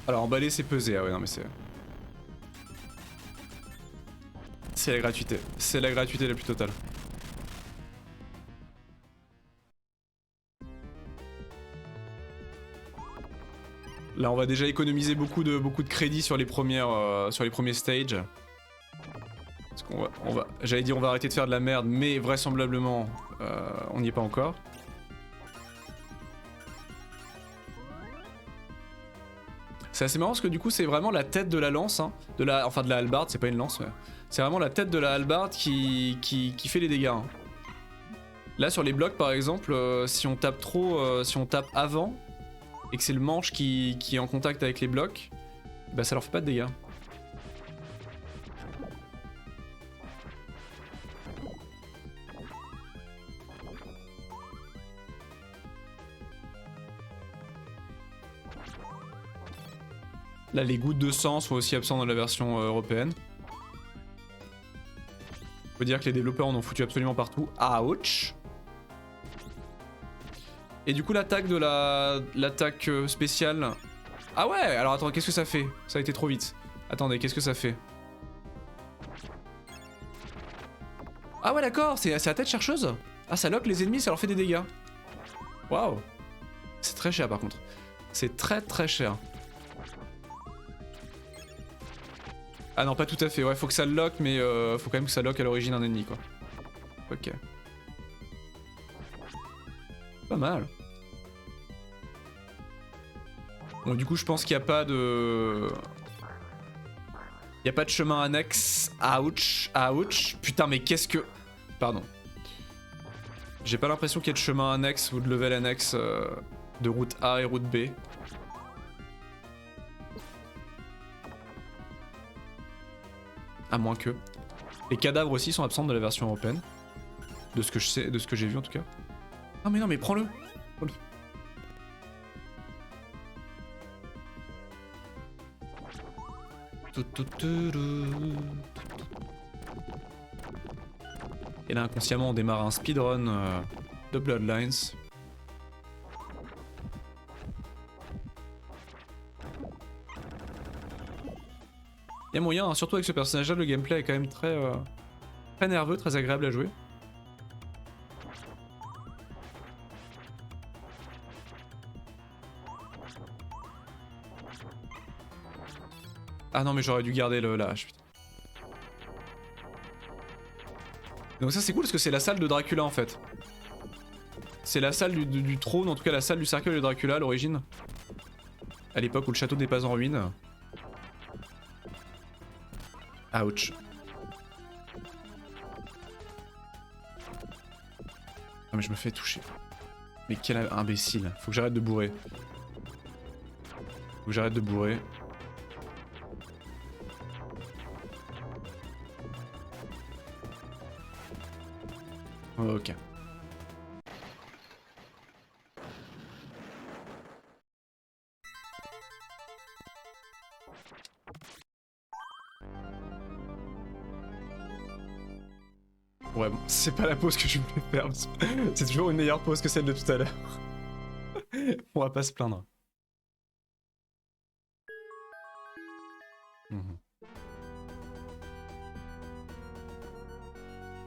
Alors emballer c'est peser, ah ouais non mais c'est... C'est la gratuité. C'est la gratuité la plus totale. Là, on va déjà économiser beaucoup de crédits sur les premiers stages. Parce qu'on va, j'allais dire on va arrêter de faire de la merde, mais vraisemblablement, on n'y est pas encore. C'est assez marrant parce que du coup, c'est vraiment la tête de la lance, hein, enfin de la hallebarde, c'est pas une lance, mais c'est vraiment la tête de la hallebarde qui fait les dégâts. Hein. Là, sur les blocs, par exemple, si on tape trop, si on tape avant, et que c'est le manche qui est en contact avec les blocs, bah ça leur fait pas de dégâts. Là, les gouttes de sang sont aussi absents dans la version européenne. Faut dire que les développeurs en ont foutu absolument partout. Ouch! Et du coup, l'attaque de l'attaque spéciale. Ah ouais! Alors attends, qu'est-ce que ça fait? Ça a été trop vite. Attendez, qu'est-ce que ça fait? Ah ouais, d'accord, c'est la tête chercheuse? Ah, ça lock les ennemis, ça leur fait des dégâts. Waouh! C'est très cher par contre. C'est très très cher. Ah non, pas tout à fait. Ouais, faut que ça le lock, mais faut quand même que ça lock à l'origine un ennemi, quoi. Ok. Pas mal. Bon, du coup, je pense qu'il n'y a pas de... Il n'y a pas de chemin annexe. Ouch, ouch. Putain, mais qu'est-ce que... Pardon. J'ai pas l'impression qu'il y ait de chemin annexe ou de level annexe de route A et route B. À moins que. Les cadavres aussi sont absents de la version européenne. De ce que je sais, de ce que j'ai vu en tout cas. Ah mais non mais prends-le. Prends-le. Et là inconsciemment on démarre un speedrun de Bloodlines. Il y a moyen, hein, surtout avec ce personnage-là, le gameplay est quand même très nerveux, très agréable à jouer. Ah non mais j'aurais dû garder la hache, putain. Donc ça c'est cool parce que c'est la salle de Dracula en fait. C'est la salle du trône, en tout cas la salle du cercueil de Dracula à l'origine. À l'époque où le château n'est pas en ruine. Ouch. Non mais je me fais toucher. Mais quel imbécile. Faut que j'arrête de bourrer. Faut que j'arrête de bourrer. Ok. Ouais, bon, c'est pas la pause que je voulais faire. C'est toujours une meilleure pause que celle de tout à l'heure. On va pas se plaindre.